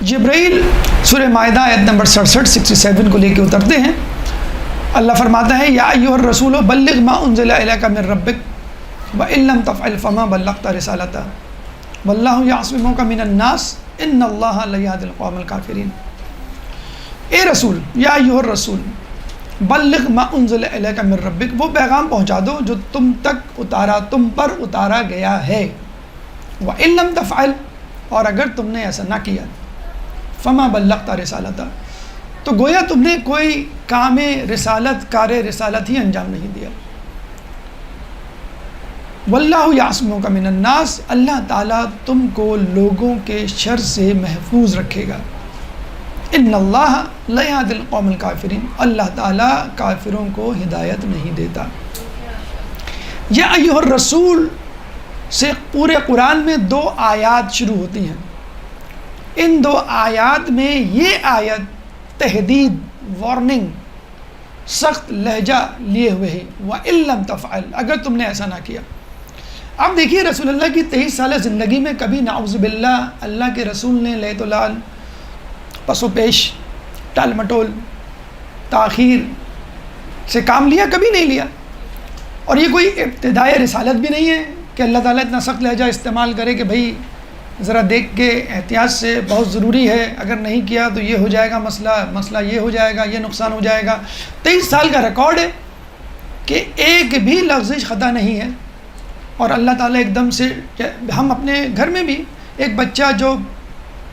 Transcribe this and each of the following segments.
جبرائیل سورہ مائدہ آیت نمبر 67 کو لے کے اترتے ہیں. اللہ فرماتا ہے یا ایھا الرسول بلغ ما انزل الیک من ربک وان لم تفعل فما بلغت رسالتہ واللہ یعصمک من الناس ان اللہ لا یہدی القوم الکافرین. اے رسول، یا ایھا الرسول بلغ ما انزل الیک من ربک، وہ پیغام پہنچا دو جو تم پر اتارا گیا ہے. وان لم تفعل، اور اگر تم نے ایسا نہ کیا، فما بلغت رسالتہ، تو گویا تم نے کوئی کام کار رسالت ہی انجام نہیں دیا. واللہ یعصمک من الناس، اللہ تعالیٰ تم کو لوگوں کے شر سے محفوظ رکھے گا. ان اللہ لا یہدی القوم الکافرین، اللہ تعالیٰ کافروں کو ہدایت نہیں دیتا. یا ایھا الرسول سے پورے قرآن میں 2 آیات شروع ہوتی ہیں. ان 2 آیات میں یہ آیت تحدید، وارننگ، سخت لہجہ لیے ہوئے ہے. وَإِن لَمْ تَفْعَلْ، اگر تم نے ایسا نہ کیا. اب دیکھیے رسول اللہ کی 23 سالہ زندگی میں کبھی نعوذ باللہ اللہ کے رسول نے لیت و لال، پس و پیش، ٹال مٹول، تاخیر سے کام لیا؟ کبھی نہیں لیا. اور یہ کوئی ابتدائی رسالت بھی نہیں ہے کہ اللہ تعالیٰ اتنا سخت لہجہ استعمال کرے کہ بھائی ذرا دیکھ کے احتیاط سے، بہت ضروری ہے، اگر نہیں کیا تو یہ ہو جائے گا مسئلہ یہ ہو جائے گا، یہ نقصان ہو جائے گا. 23 سال کا ریکارڈ ہے کہ ایک بھی لفظ خطا نہیں ہے. اور اللہ تعالیٰ ایک دم سے، ہم اپنے گھر میں بھی ایک بچہ جو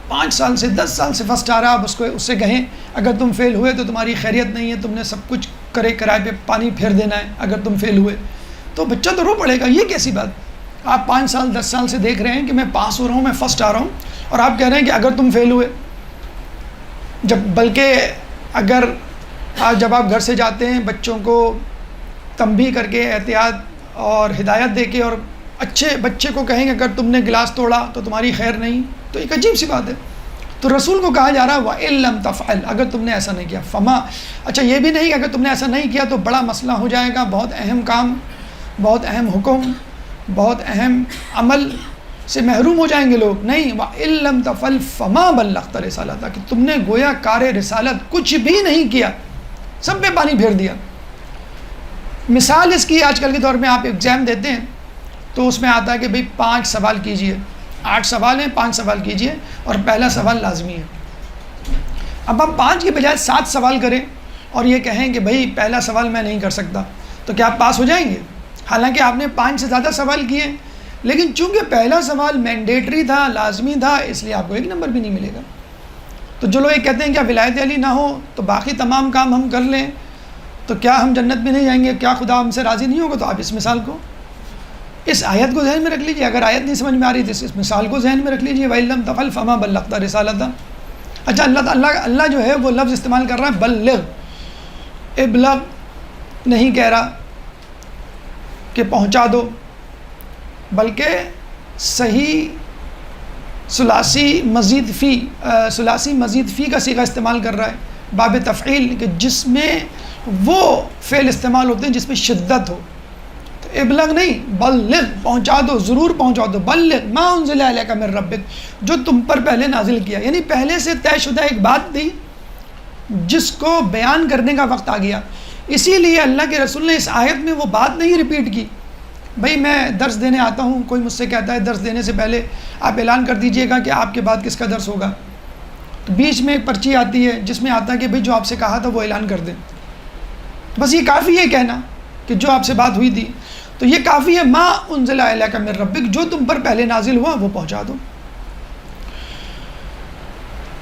5 سال سے 10 سال سے فرسٹ آ رہا، اب اس سے کہیں اگر تم فیل ہوئے تو تمہاری خیریت نہیں ہے، تم نے سب کچھ کرائے پہ پانی پھیر دینا ہے اگر تم فیل ہوئے، تو بچہ تو رو پڑے گا. یہ کیسی بات؟ آپ 5 سال 10 سال سے دیکھ رہے ہیں کہ میں پاس ہو رہا ہوں، میں فرسٹ آ رہا ہوں، اور آپ کہہ رہے ہیں کہ اگر تم فیل ہوئے. بلکہ اگر جب آپ گھر سے جاتے ہیں بچوں کو تنبیہ کر کے، احتیاط اور ہدایت دے کے، اور اچھے بچے کو کہیں گے اگر تم نے گلاس توڑا تو تمہاری خیر نہیں، تو ایک عجیب سی بات ہے. تو رسول کو کہا جا رہا ہے وَإِن لَمْ تَفْعَلْ، اگر تم نے ایسا نہیں کیا. فما، اچھا یہ بھی نہیں کہ اگر تم نے ایسا نہیں کیا تو بڑا مسئلہ ہو جائے گا، بہت اہم کام، بہت اہم حکم، بہت اہم عمل سے محروم ہو جائیں گے لوگ. نہیں، وَإِن لَمْ تَفْعَلْ فَمَا بَلَّغْتَ رِسَالَتَهُ، کہ تم نے گویا کار رسالت کچھ بھی نہیں کیا، سب پہ پانی پھیر دیا. مثال اس کی، آج کل کے دور میں آپ ایگزام دیتے ہیں تو اس میں آتا ہے کہ بھئی 5 سوال کیجئے، 8 سوال ہیں، 5 سوال کیجئے، اور پہلا سوال لازمی ہے. اب آپ 5 کے بجائے 7 سوال کریں اور یہ کہیں کہ بھئی پہلا سوال میں نہیں کر سکتا، تو کیا آپ پاس ہو جائیں گے؟ حالانکہ آپ نے 5 سے زیادہ سوال کیے، لیکن چونکہ پہلا سوال مینڈیٹری تھا، لازمی تھا، اس لیے آپ کو 1 نمبر بھی نہیں ملے گا. تو جو لوگ یہ کہتے ہیں کہ ولایت علی نہ ہو تو باقی تمام کام ہم کر لیں تو کیا ہم جنت میں نہیں جائیں گے، کیا خدا ہم سے راضی نہیں ہوگا؟ تو آپ اس مثال کو، اس آیت کو ذہن میں رکھ لیجئے. اگر آیت نہیں سمجھ میں آ رہی تو اس مثال کو ذہن میں رکھ لیجئے. وَإِن لَمْ تَفْعَلْ فَمَا بَلَّغْتَ رِسَالَتَهُ. اچھا اللہ جو ہے وہ لفظ استعمال کر رہا ہے بلغ. ابلغ نہیں کہہ رہا کہ پہنچا دو، بلکہ صحیح ثلاثی مزید فی کا صیغہ استعمال کر رہا ہے، باب تفعیل، کہ جس میں وہ فعل استعمال ہوتے ہیں جس میں شدت ہو. تو ابلغ نہیں، بلغ، پہنچا دو، ضرور پہنچا دو. بلغ ما انزل الیک من ربک، جو تم پر پہلے نازل کیا. یعنی پہلے سے طے شدہ ایک بات تھی جس کو بیان کرنے کا وقت آ گیا. اسی لیے اللہ کے رسول نے اس آیت میں وہ بات نہیں ریپیٹ کی. بھئی میں درس دینے آتا ہوں، کوئی مجھ سے کہتا ہے درس دینے سے پہلے آپ اعلان کر دیجئے گا کہ آپ کے بعد کس کا درس ہوگا. تو بیچ میں ایک پرچی آتی ہے جس میں آتا ہے کہ بھئی جو آپ سے کہا تھا وہ اعلان کر دیں. بس یہ کافی ہے کہنا کہ جو آپ سے بات ہوئی تھی، تو یہ کافی ہے. ما انزل الیک من ربک، جو تم پر پہلے نازل ہوا وہ پہنچا دو.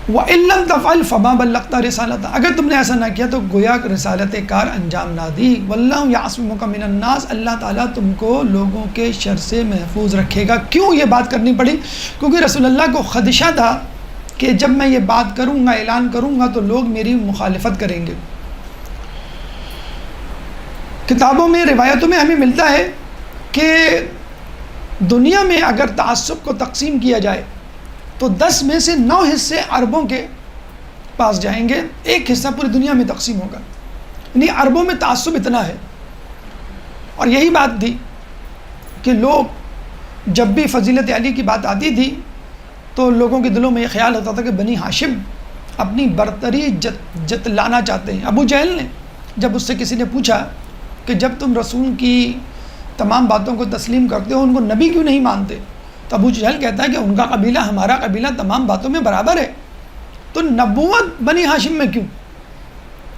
وَإِن لَمْ تَفْعَلْ فَمَا بَلَّغْتَ رِسَالَتَهُ، اگر تم نے ایسا نہ کیا تو گویا رسالت کار انجام نہ دی. وَاللَّهُ يَعْصِمُكَ مِنَ النَّاسِ، اللہ تعالیٰ تم کو لوگوں کے شر سے محفوظ رکھے گا. کیوں یہ بات کرنی پڑی؟ کیونکہ رسول اللہ کو خدشہ تھا کہ جب میں یہ بات کروں گا، اعلان کروں گا تو لوگ میری مخالفت کریں گے. کتابوں میں، روایتوں میں ہمیں ملتا ہے کہ دنیا میں اگر تعصب کو تقسیم کیا جائے تو 10 میں سے 9 حصے عربوں کے پاس جائیں گے، 1 حصہ پوری دنیا میں تقسیم ہوگا. یعنی عربوں میں تعصب اتنا ہے. اور یہی بات تھی کہ لوگ جب بھی فضیلت علی کی بات آتی تھی تو تو لوگوں کے دلوں میں یہ خیال ہوتا تھا کہ بنی ہاشم اپنی برتری جتلانا چاہتے ہیں۔ ابو جہل نے جب اس سے کسی نے پوچھا کہ جب تم رسول کی تمام باتوں کو تسلیم کرتے ہو، ان کو نبی کیوں نہیں مانتے؟ تو ابو جہل کہتا ہے کہ ان کا قبیلہ ہمارا قبیلہ تمام باتوں میں برابر ہے، تو نبوت بنی ہاشم میں کیوں؟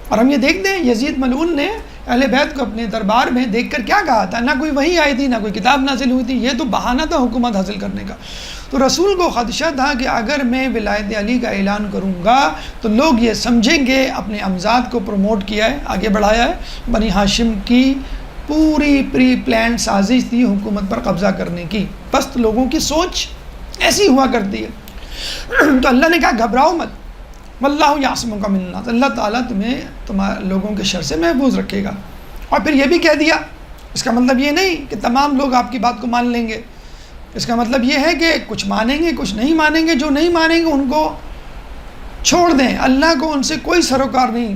اور ہم یہ دیکھتے ہیں یزید ملعون نے اہل بیت کو اپنے دربار میں دیکھ کر کیا کہا تھا، نہ کوئی وحی آئی تھی، نہ کوئی کتاب نازل ہوئی تھی، یہ تو بہانہ تھا حکومت حاصل کرنے کا۔ تو رسول کو خدشہ تھا کہ اگر میں ولایت علی کا اعلان کروں گا تو لوگ یہ سمجھیں گے اپنے امزاد کو پروموٹ کیا ہے، آگے بڑھایا ہے۔ بنی ہاشم کی پوری پری پلان سازش تھی حکومت پر قبضہ کرنے کی، پست لوگوں کی سوچ ایسی ہوا کرتی ہے۔ تو اللہ نے کہا گھبراؤ مت، واللہ یعصمک من الناس، اللہ تعالیٰ تمہیں لوگوں کے شر سے محفوظ رکھے گا۔ اور پھر یہ بھی کہہ دیا، اس کا مطلب یہ نہیں کہ تمام لوگ آپ کی بات کو مان لیں گے، اس کا مطلب یہ ہے کہ کچھ مانیں گے کچھ نہیں مانیں گے، جو نہیں مانیں گے ان کو چھوڑ دیں، اللہ کو ان سے کوئی سروکار نہیں۔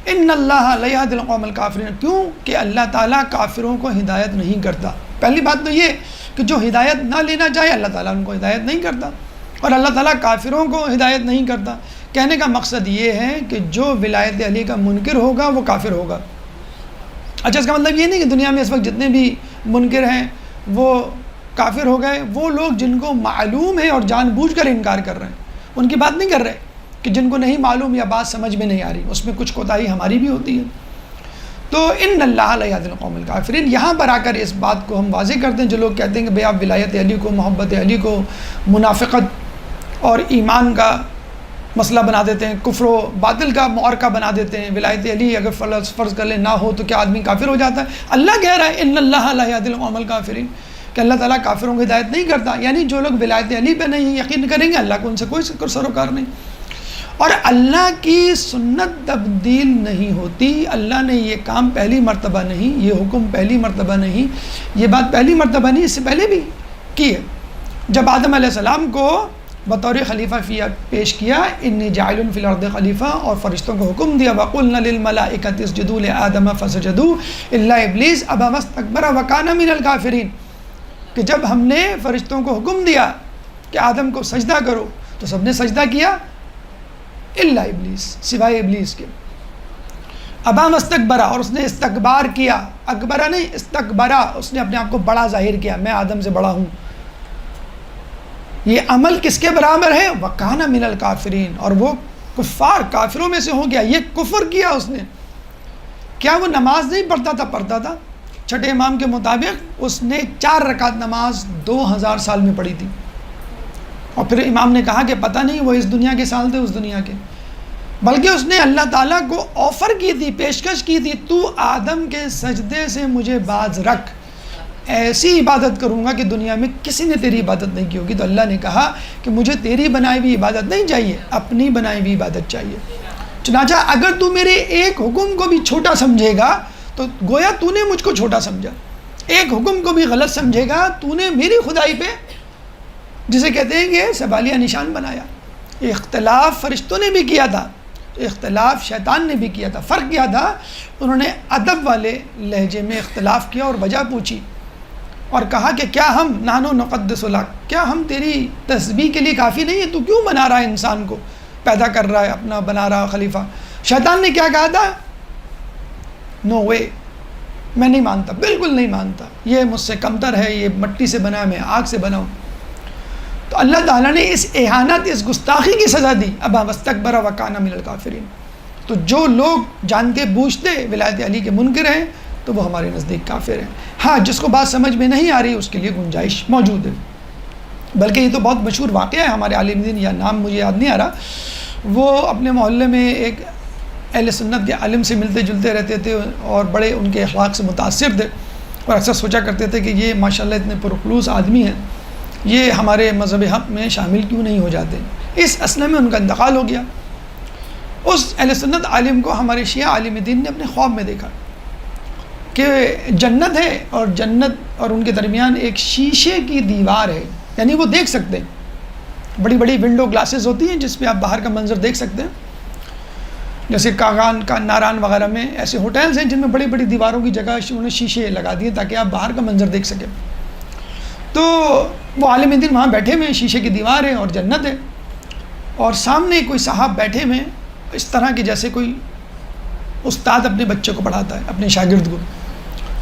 ان اللہ لا یہدی القوم الکافرین، کیوں کہ اللہ تعالیٰ کافروں کو ہدایت نہیں کرتا۔ پہلی بات تو یہ کہ جو ہدایت نہ لینا چاہے اللہ تعالیٰ ان کو ہدایت نہیں کرتا، اور اللہ تعالیٰ کافروں کو ہدایت نہیں کرتا۔ کہنے کا مقصد یہ ہے کہ جو ولایت علی کا منکر ہوگا وہ کافر ہوگا۔ اچھا، اس کا مطلب یہ نہیں کہ دنیا میں اس وقت جتنے بھی منکر ہیں وہ کافر ہو گئے۔ وہ لوگ جن کو معلوم ہے اور جان بوجھ کر انکار کر رہے ہیں، ان کی بات نہیں کر رہے کہ جن کو نہیں معلوم یا بات سمجھ میں نہیں آ رہی، اس میں کچھ کوتاہی ہماری بھی ہوتی ہے۔ تو ان اللہ لا یہدی القوم الکافرین، یہاں پر آ کر اس بات کو ہم واضح کرتے ہیں۔ جو لوگ کہتے ہیں کہ بھئی آپ ولایت علی کو، محبت علی کو منافقت اور ایمان کا مسئلہ بنا دیتے ہیں، کفر و باطل کا معرکہ بنا دیتے ہیں۔ ولایت علی اگر فرض کر لیں نہ ہو تو کیا آدمی کافر ہو جاتا ہے؟ اللہ کہہ رہا ہے ان اللہ لا یہدی القوم الکافرین، کہ اللہ تعالیٰ کافروں کو ہدایت نہیں کرتا، یعنی جو لوگ ولایت علی پہ نہیں یقین کریں گے اللہ کو ان سے کوئی سروکار نہیں۔ اور اللہ کی سنت تبدیل نہیں ہوتی، اللہ نے یہ کام پہلی مرتبہ نہیں، یہ حکم پہلی مرتبہ نہیں، یہ بات پہلی مرتبہ نہیں، اس سے پہلے بھی کی ہے۔ جب آدم علیہ السلام کو بطور خلیفہ پیش کیا، انی جاعل فی الارض خلیفہ، اور فرشتوں کو حکم دیا وَقُلْنَا لِلْمَلَائِكَةِ اسْجُدُوا لِآدَمَ فَسَجَدُوا إِلَّا إِبْلِيسَ أَبَى وَاسْتَكْبَرَ وَكَانَ مِنَ الْكَافِرِينَ، کہ جب ہم نے فرشتوں کو حکم دیا کہ آدم کو سجدہ کرو تو سب نے سجدہ کیا الا ابلیس، سوائے ابلیس کے۔ ابا مستکبرہ، اور اس نے استکبار کیا، اکبرہ نہیں استکبرہ، اس نے اپنے آپ کو بڑا ظاہر کیا، میں آدم سے بڑا ہوں۔ یہ عمل کس کے برابر ہے؟ وَكَانَ مِنَ الْكَافِرِينَ، اور وہ کفار کافروں میں سے ہو گیا، یہ کفر کیا اس نے۔ کیا وہ نماز نہیں پڑھتا تھا؟ پڑھتا تھا۔ چھٹے امام کے مطابق اس نے 4 رکعت نماز 2000 سال میں پڑھی تھی، اور پھر امام نے کہا کہ پتہ نہیں وہ اس دنیا کے سال تھے اس دنیا کے، بلکہ اس نے اللہ تعالیٰ کو آفر کی تھی، پیشکش کی تھی، تو آدم کے سجدے سے مجھے باز رکھ، ایسی عبادت کروں گا کہ دنیا میں کسی نے تیری عبادت نہیں کی ہوگی۔ تو اللہ نے کہا کہ مجھے تیری بنائی ہوئی عبادت نہیں چاہیے، اپنی بنائی ہوئی عبادت چاہیے۔ چنانچہ اگر تو میرے ایک حکم کو بھی چھوٹا سمجھے گا تو گویا تو نے مجھ کو چھوٹا سمجھا، ایک حکم کو بھی غلط سمجھے گا تو نے میری خدائی پہ، جسے کہتے ہیں کہ سوالیہ نشان بنایا۔ اختلاف فرشتوں نے بھی کیا تھا، اختلاف شیطان نے بھی کیا تھا۔ فرق کیا تھا؟ انہوں نے ادب والے لہجے میں اختلاف کیا اور وجہ پوچھی، اور کہا کہ کیا ہم نحن نقدس لک، کیا ہم تیری تسبیح کے لیے کافی نہیں ہے؟ تو کیوں بنا رہا ہے انسان کو، پیدا کر رہا ہے، اپنا بنا رہا خلیفہ؟ شیطان نے کیا کہا تھا؟ نو وے، میں نہیں مانتا، بالکل نہیں مانتا، یہ مجھ سے کمتر ہے، یہ مٹی سے بنا ہے، میں آگ سے بنا ہوں۔ تو اللہ تعالیٰ نے اس اہانت، اس گستاخی کی سزا دی، ابا واستکبر وکان من الکافرین۔ تو جو لوگ جانتے بوجھتے ولایت علی کے منکر ہیں تو وہ ہمارے نزدیک کافر ہیں۔ ہاں، جس کو بات سمجھ میں نہیں آ رہی اس کے لیے گنجائش موجود ہے، بلکہ یہ تو بہت مشہور واقعہ ہے ہمارے عالم دین، یا نام مجھے یاد نہیں آ رہا، وہ اپنے محلے میں ایک اہل سنت کے عالم سے ملتے جلتے رہتے تھے اور بڑے ان کے اخلاق سے متاثر تھے، اور اکثر سوچا کرتے تھے کہ یہ ماشاءاللہ اتنے پرخلوص آدمی ہیں، یہ ہمارے مذہب حق میں شامل کیوں نہیں ہو جاتے۔ اس اسنا میں ان کا انتقال ہو گیا۔ اس اہل سنت عالم کو ہمارے شیعہ عالم دین نے اپنے خواب میں دیکھا کہ جنت ہے، اور جنت اور ان کے درمیان ایک شیشے کی دیوار ہے، یعنی وہ دیکھ سکتے ہیں، بڑی بڑی ونڈو گلاسز ہوتی ہیں جس پہ آپ باہر کا منظر دیکھ سکتے ہیں، جیسے کاغان کا ناران وغیرہ میں ایسے ہوٹلز ہیں جن میں بڑی بڑی دیواروں کی جگہ انہوں نے شیشے لگا دیے تاکہ آپ باہر کا منظر دیکھ سکیں۔ تو وہ عالم دین وہاں بیٹھے ہوئے ہیں، شیشے کی دیوار ہے اور جنت ہے، اور سامنے کوئی صاحب بیٹھے ہوئے ہیں اس طرح کہ جیسے کوئی استاد اپنے بچے کو پڑھاتا ہے، اپنے شاگرد کو.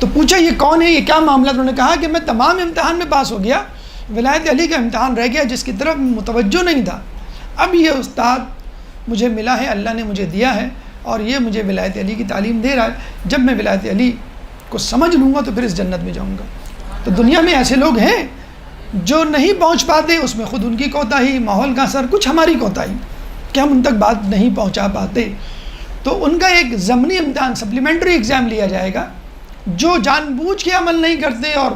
تو پوچھا یہ کون ہے، یہ کیا معاملہ؟ انہوں نے کہا کہ میں تمام امتحان میں پاس ہو گیا، ولایت علی کا امتحان رہ گیا جس کی طرف متوجہ نہیں تھا. اب یہ استاد مجھے ملا ہے، اللہ نے مجھے دیا ہے، اور یہ مجھے ولایت علی کی تعلیم دے رہا ہے. جب میں ولایت علی کو سمجھ لوں گا تو پھر اس جنت میں جاؤں گا. تو دنیا میں ایسے لوگ ہیں جو نہیں پہنچ پاتے، اس میں خود ان کی کوتاہی، ماحول کا اثر، کچھ ہماری کوتاہی کہ ہم ان تک بات نہیں پہنچا پاتے. تو ان کا ایک ضمنی امتحان، سپلیمنٹری ایگزام لیا جائے گا. جو جان بوجھ کے عمل نہیں کرتے اور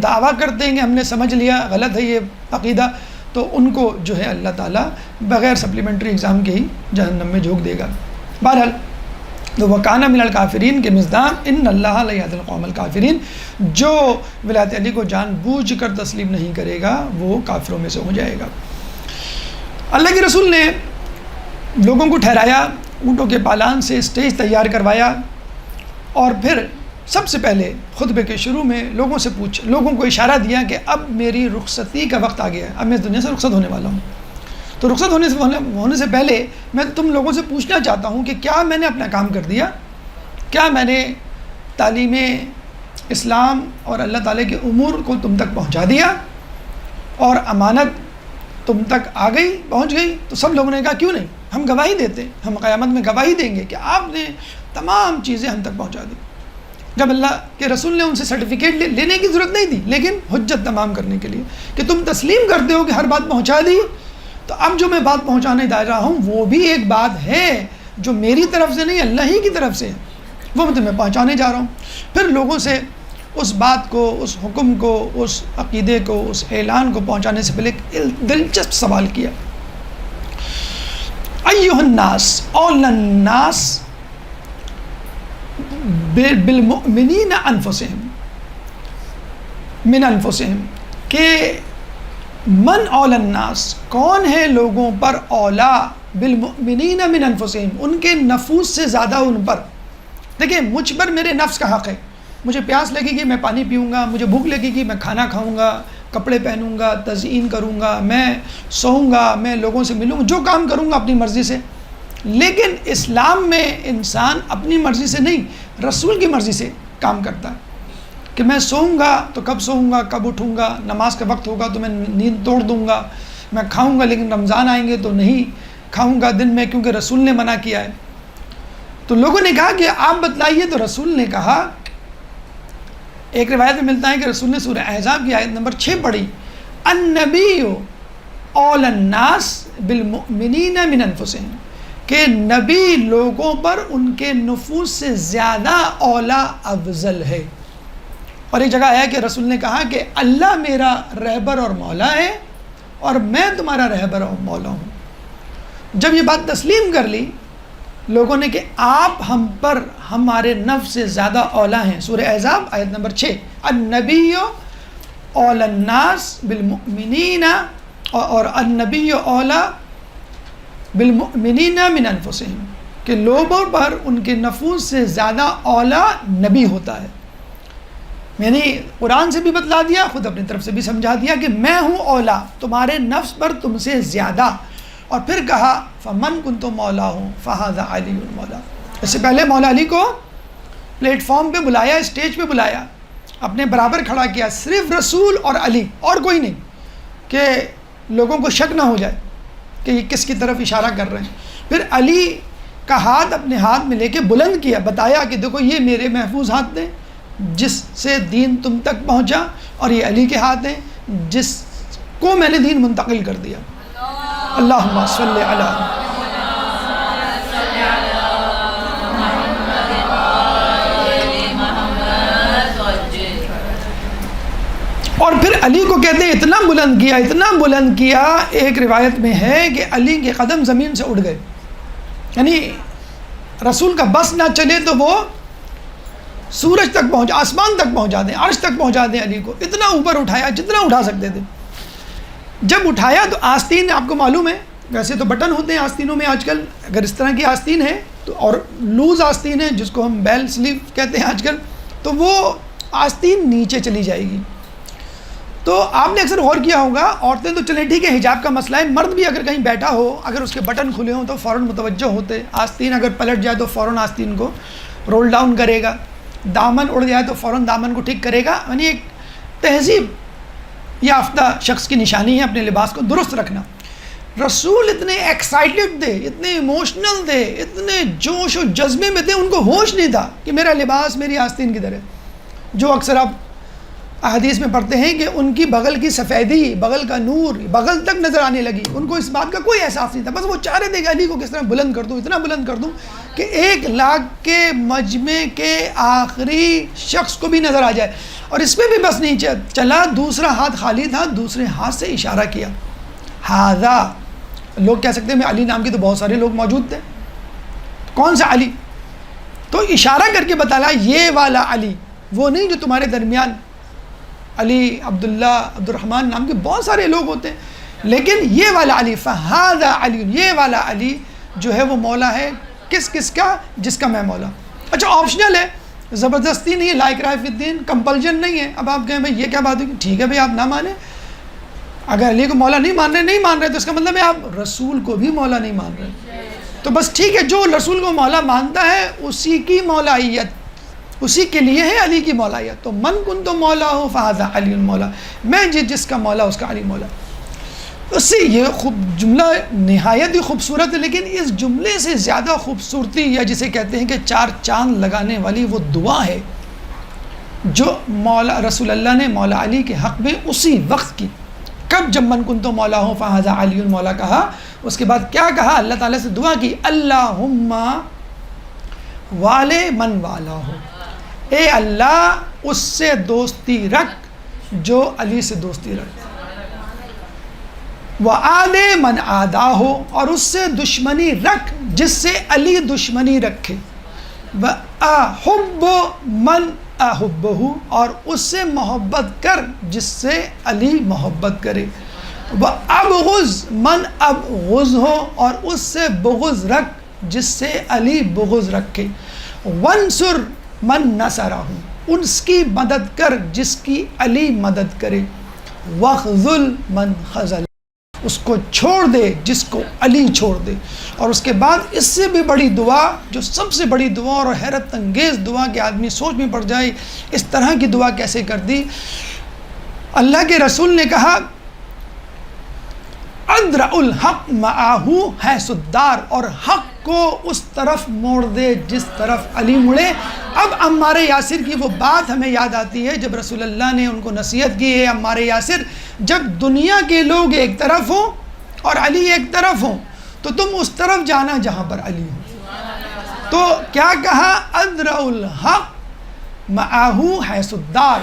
دعویٰ کرتے ہیں کہ ہم نے سمجھ لیا، غلط ہے یہ عقیدہ، تو ان کو جو ہے اللہ تعالیٰ بغیر سپلیمنٹری ایگزام کے ہی جہنم میں جھونک دے گا. بہرحال تو وَكَانَ مِنَ الْكَافِرِينَ کے مصداق ان اللہ لا يهدي القوم الكافرین، جو ولایت علی کو جان بوجھ کر تسلیم نہیں کرے گا وہ کافروں میں سے ہو جائے گا. اللہ کے رسول نے لوگوں کو ٹھہرایا، اونٹوں کے پالان سے اسٹیج تیار کروایا، اور پھر سب سے پہلے خطبے کے شروع میں لوگوں کو اشارہ دیا کہ اب میری رخصتی کا وقت آ گیا ہے، اب میں اس دنیا سے رخصت ہونے والا ہوں. تو رخصت ہونے سے پہلے میں تم لوگوں سے پوچھنا چاہتا ہوں کہ کیا میں نے اپنا کام کر دیا؟ کیا میں نے تعلیم اسلام اور اللہ تعالیٰ کے امور کو تم تک پہنچا دیا اور امانت تم تک آ گئی، پہنچ گئی؟ تو سب لوگوں نے کہا کیوں نہیں، ہم گواہی دیتے ہیں، ہم قیامت میں گواہی دیں گے کہ آپ نے تمام چیزیں ہم تک پہنچا دی. جب اللہ کے رسول نے ان سے سرٹیفکیٹ لینے کی ضرورت نہیں تھی، لیکن حجت تمام کرنے کے لیے کہ تم تسلیم کرتے ہو کہ ہر بات پہنچا دی، تو اب جو میں بات پہنچانے جا رہا ہوں وہ بھی ایک بات ہے جو میری طرف سے نہیں، اللہ ہی کی طرف سے ہے، وہ میں تمہیں پہنچانے جا رہا ہوں. پھر لوگوں سے اس بات کو، اس حکم کو، اس عقیدے کو، اس اعلان کو پہنچانے سے پہلے ایک دلچسپ سوال کیا. ایھا الناس، اول الناس بالمؤمنین انفسہم من انفسہم، کہ من اول الناس، کون ہے لوگوں پر اولا، بالمؤمنین من انفسہم، ان کے نفوس سے زیادہ ان پر. دیکھیں مجھ پر میرے نفس کا حق ہے، مجھے پیاس لگے گی میں پانی پیوں گا، مجھے بھوک لگے گی میں کھانا کھاؤں گا، کپڑے پہنوں گا، تزئین کروں گا، میں سوؤں گا، میں لوگوں سے ملوں گا، جو کام کروں گا اپنی مرضی سے. لیکن اسلام میں انسان اپنی مرضی سے نہیں، رسول کی مرضی سے کام کرتا ہے کہ میں سوؤں گا تو کب سوؤں گا، کب اٹھوں گا، نماز کا وقت ہوگا تو میں نیند توڑ دوں گا، میں کھاؤں گا لیکن رمضان آئیں گے تو نہیں کھاؤں گا دن میں کیونکہ رسول نے منع کیا ہے. تو لوگوں نے کہا کہ آپ بتلائیے. تو رسول نے کہا، ایک روایت میں ملتا ہے کہ رسول نے سورہ احزاب کی آیت نمبر 6 پڑھی، النبی اول الناس بالمؤمنین من انفسہم، کہ نبی لوگوں پر ان کے نفوس سے زیادہ اولا افضل ہے. اور ایک جگہ آیا کہ رسول نے کہا کہ اللہ میرا رہبر اور مولا ہے اور میں تمہارا رہبر اور مولا ہوں. جب یہ بات تسلیم کر لی لوگوں نے کہ آپ ہم پر ہمارے نفس سے زیادہ اولا ہیں، سورہ احزاب آیت نمبر 6، النبی اول الناس بالمؤمنین، اور النبی اولا بالمؤمنین من انفسہم، کہ لوگوں پر ان کے نفوس سے زیادہ اولا نبی ہوتا ہے. میں نے قرآن سے بھی بتلا دیا، خود اپنی طرف سے بھی سمجھا دیا کہ میں ہوں اولا تمہارے نفس پر تم سے زیادہ. اور پھر کہا فمن کنت مولا ہوں فہذا علی المولا. اس سے پہلے مولا علی کو پلیٹ فارم پہ بلایا، اسٹیج پہ بلایا، اپنے برابر کھڑا کیا، صرف رسول اور علی اور کوئی نہیں، کہ لوگوں کو شک نہ ہو جائے کہ یہ کس کی طرف اشارہ کر رہے ہیں. پھر علی کا ہاتھ اپنے ہاتھ میں لے کے بلند کیا، بتایا کہ دیکھو یہ میرے محفوظ ہاتھ ہیں جس سے دین تم تک پہنچا، اور یہ علی کے ہاتھ ہیں جس کو میں نے دین منتقل کر دیا. اللہم صلی علی. اور پھر علی کو کہتے ہیں اتنا بلند کیا، اتنا بلند کیا، ایک روایت میں ہے کہ علی کے قدم زمین سے اڑ گئے. یعنی رسول کا بس نہ چلے تو وہ سورج تک پہنچ، آسمان تک پہنچا دیں، عرش تک پہنچا دیں. علی کو اتنا اوپر اٹھایا جتنا اٹھا سکتے تھے. جب اٹھایا تو آستین آپ کو معلوم ہے، ویسے تو بٹن ہوتے ہیں آستینوں میں آج کل، اگر اس طرح کی آستین ہے تو، اور لوز آستین ہے جس کو ہم بیل سلیو کہتے ہیں آج کل، تو وہ آستین نیچے چلی جائے گی. تو آپ نے اکثر غور کیا ہوگا، عورتیں تو چلیں ٹھیک ہے حجاب کا مسئلہ ہے، مرد بھی اگر کہیں بیٹھا ہو، اگر اس کے بٹن کھلے ہوں تو فوراً متوجہ ہوتے، آستین اگر پلٹ جائے تو فوراً آستین کو رول ڈاؤن کرے گا، دامن اڑ جائے تو فوراً دامن کو ٹھیک کرے گا. یعنی ایک تہذیب یافتہ شخص کی نشانی ہے اپنے لباس کو درست رکھنا. رسول اتنے ایکسائٹڈ تھے، اتنے ایموشنل تھے، اتنے جوش و جذبے میں تھے، ان کو ہوش نہیں تھا کہ میرا لباس میری آستین کی طرح. جو اکثر آپ احادیث میں پڑھتے ہیں کہ ان کی بغل کی سفیدی، بغل کا نور بغل تک نظر آنے لگی. ان کو اس بات کا کوئی احساس نہیں تھا، بس وہ چاہ رہے تھے کہ علی کو کس طرح بلند کر دوں، اتنا بلند کر دوں کہ 1,00,000 کے مجمع کے آخری شخص کو بھی نظر آ جائے. اور اس پہ بھی بس نہیں چلا، دوسرا ہاتھ خالی تھا، دوسرے ہاتھ سے اشارہ کیا. ہاذا، لوگ کہہ سکتے ہیں علی نام کے تو بہت سارے لوگ موجود تھے، کون سا علی؟ تو اشارہ کر کے بتایا یہ والا علی، وہ نہیں جو تمہارے درمیان علی، عبداللہ، عبد الرحمن نام کے بہت سارے لوگ ہوتے ہیں، لیکن یہ والا علی، فہذا علی، یہ والا علی جو ہے وہ مولا ہے. کس کا؟ جس کا میں مولا. اچھا آپشنل ہے، زبردستی نہیں ہے، لا اکراہ فی الدین، کمپلجن نہیں ہے. اب آپ کہیں بھائی یہ کیا بات ہوگی، ٹھیک ہے بھائی آپ نہ مانیں، اگر علی کو مولا نہیں مان رہے تو اس کا مطلب ہے آپ رسول کو بھی مولا نہیں مان رہے. تو بس ٹھیک ہے، جو رسول کو مولا مانتا ہے اسی کی مولائیت، اسی کے لیے ہے علی کی مولائیت. تو من کنت مولا ہو فہذا علی مولا، میں جس کا مولا اس کا علی مولا. اس سے یہ جملہ نہایت ہی خوبصورت ہے، لیکن اس جملے سے زیادہ خوبصورتی، یا جسے کہتے ہیں کہ 4 چاند لگانے والی وہ دعا ہے جو مولا رسول اللہ نے مولا علی کے حق میں اسی وقت کی. کب؟ جب من کنت مولا ہو فہذا علی مولا کہا، اس کے بعد کیا کہا؟ اللہ تعالیٰ سے دعا کی، اللہم والے من والا ہو، اے اللہ اس سے دوستی رکھ جو علی سے دوستی رکھ، وعادے من آدا ہو، اور اس سے دشمنی رکھ جس سے علی دشمنی رکھے، وَأَحُبُّ مَنْ احبہ، اور اس سے محبت کر جس سے علی محبت کرے، وَأَبْغُضْ مَنْ ابغض ہو، اور اس سے بغض رکھ جس سے علی بغض رکھے، وَانْصُرْ مَنْ نَصَرَہُ، اس کی مدد کر جس کی علی مدد کرے، وَخْذُلْ مَنْ خَذَلَ، اس کو چھوڑ دے جس کو علی چھوڑ دے. اور اس کے بعد اس سے بھی بڑی دعا، جو سب سے بڑی دعا اور حیرت انگیز دعا کہ آدمی سوچ میں پڑ جائے اس طرح کی دعا کیسے کر دی. اللہ کے رسول نے کہا ادرع الحق معاہ حیث الدار، اور حق کو اس طرف موڑ دے جس طرف علی مڑے. اب عمار یاسر کی وہ بات ہمیں یاد آتی ہے جب رسول اللہ نے ان کو نصیحت کی ہے، عمار یاسر جب دنیا کے لوگ ایک طرف ہوں اور علی ایک طرف ہوں تو تم اس طرف جانا جہاں پر علی ہو. تو کیا کہا؟ ادرع الحق معاہ حیث الدار.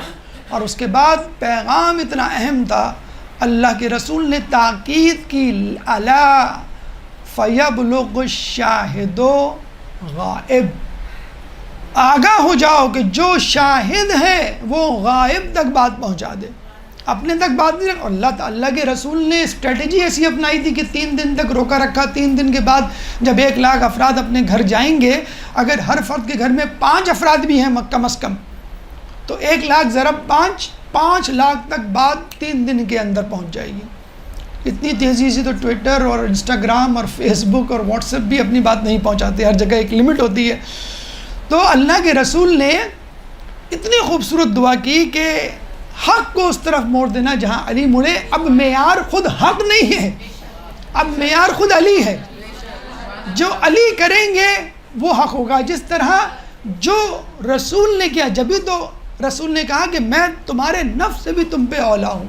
اور اس کے بعد پیغام اتنا اہم تھا، اللہ کے رسول نے تاکید کی، الا فیبلغ الشاہد غائب، آگاہ ہو جاؤ کہ جو شاہد ہے وہ غائب تک بات پہنچا دے، اپنے تک بات نہیں رکھ. اللہ تعالیٰ کے رسول نے اسٹریٹجی ایسی اپنائی تھی کہ 3 دن تک روکا رکھا. 3 دن کے بعد جب 1,00,000 افراد اپنے گھر جائیں گے، اگر ہر فرد کے گھر میں 5 افراد بھی ہیں کم از کم، تو 1,00,000 ضرب 5 لاکھ تک بات 3 دن کے اندر پہنچ جائے گی. اتنی تیزی سے تو ٹویٹر اور انسٹاگرام اور فیس بک اور واٹس ایپ بھی اپنی بات نہیں پہنچاتے، ہر جگہ ایک لمٹ ہوتی ہے. تو اللہ کے رسول نے اتنی خوبصورت دعا کی کہ حق کو اس طرف موڑ دینا جہاں علی مڑے. اب معیار خود حق نہیں ہے، اب معیار خود علی ہے. جو علی کریں گے وہ حق ہوگا، جس طرح جو رسول نے کیا. جبھی تو رسول نے کہا کہ میں تمہارے نفس سے بھی تم پہ اولا ہوں.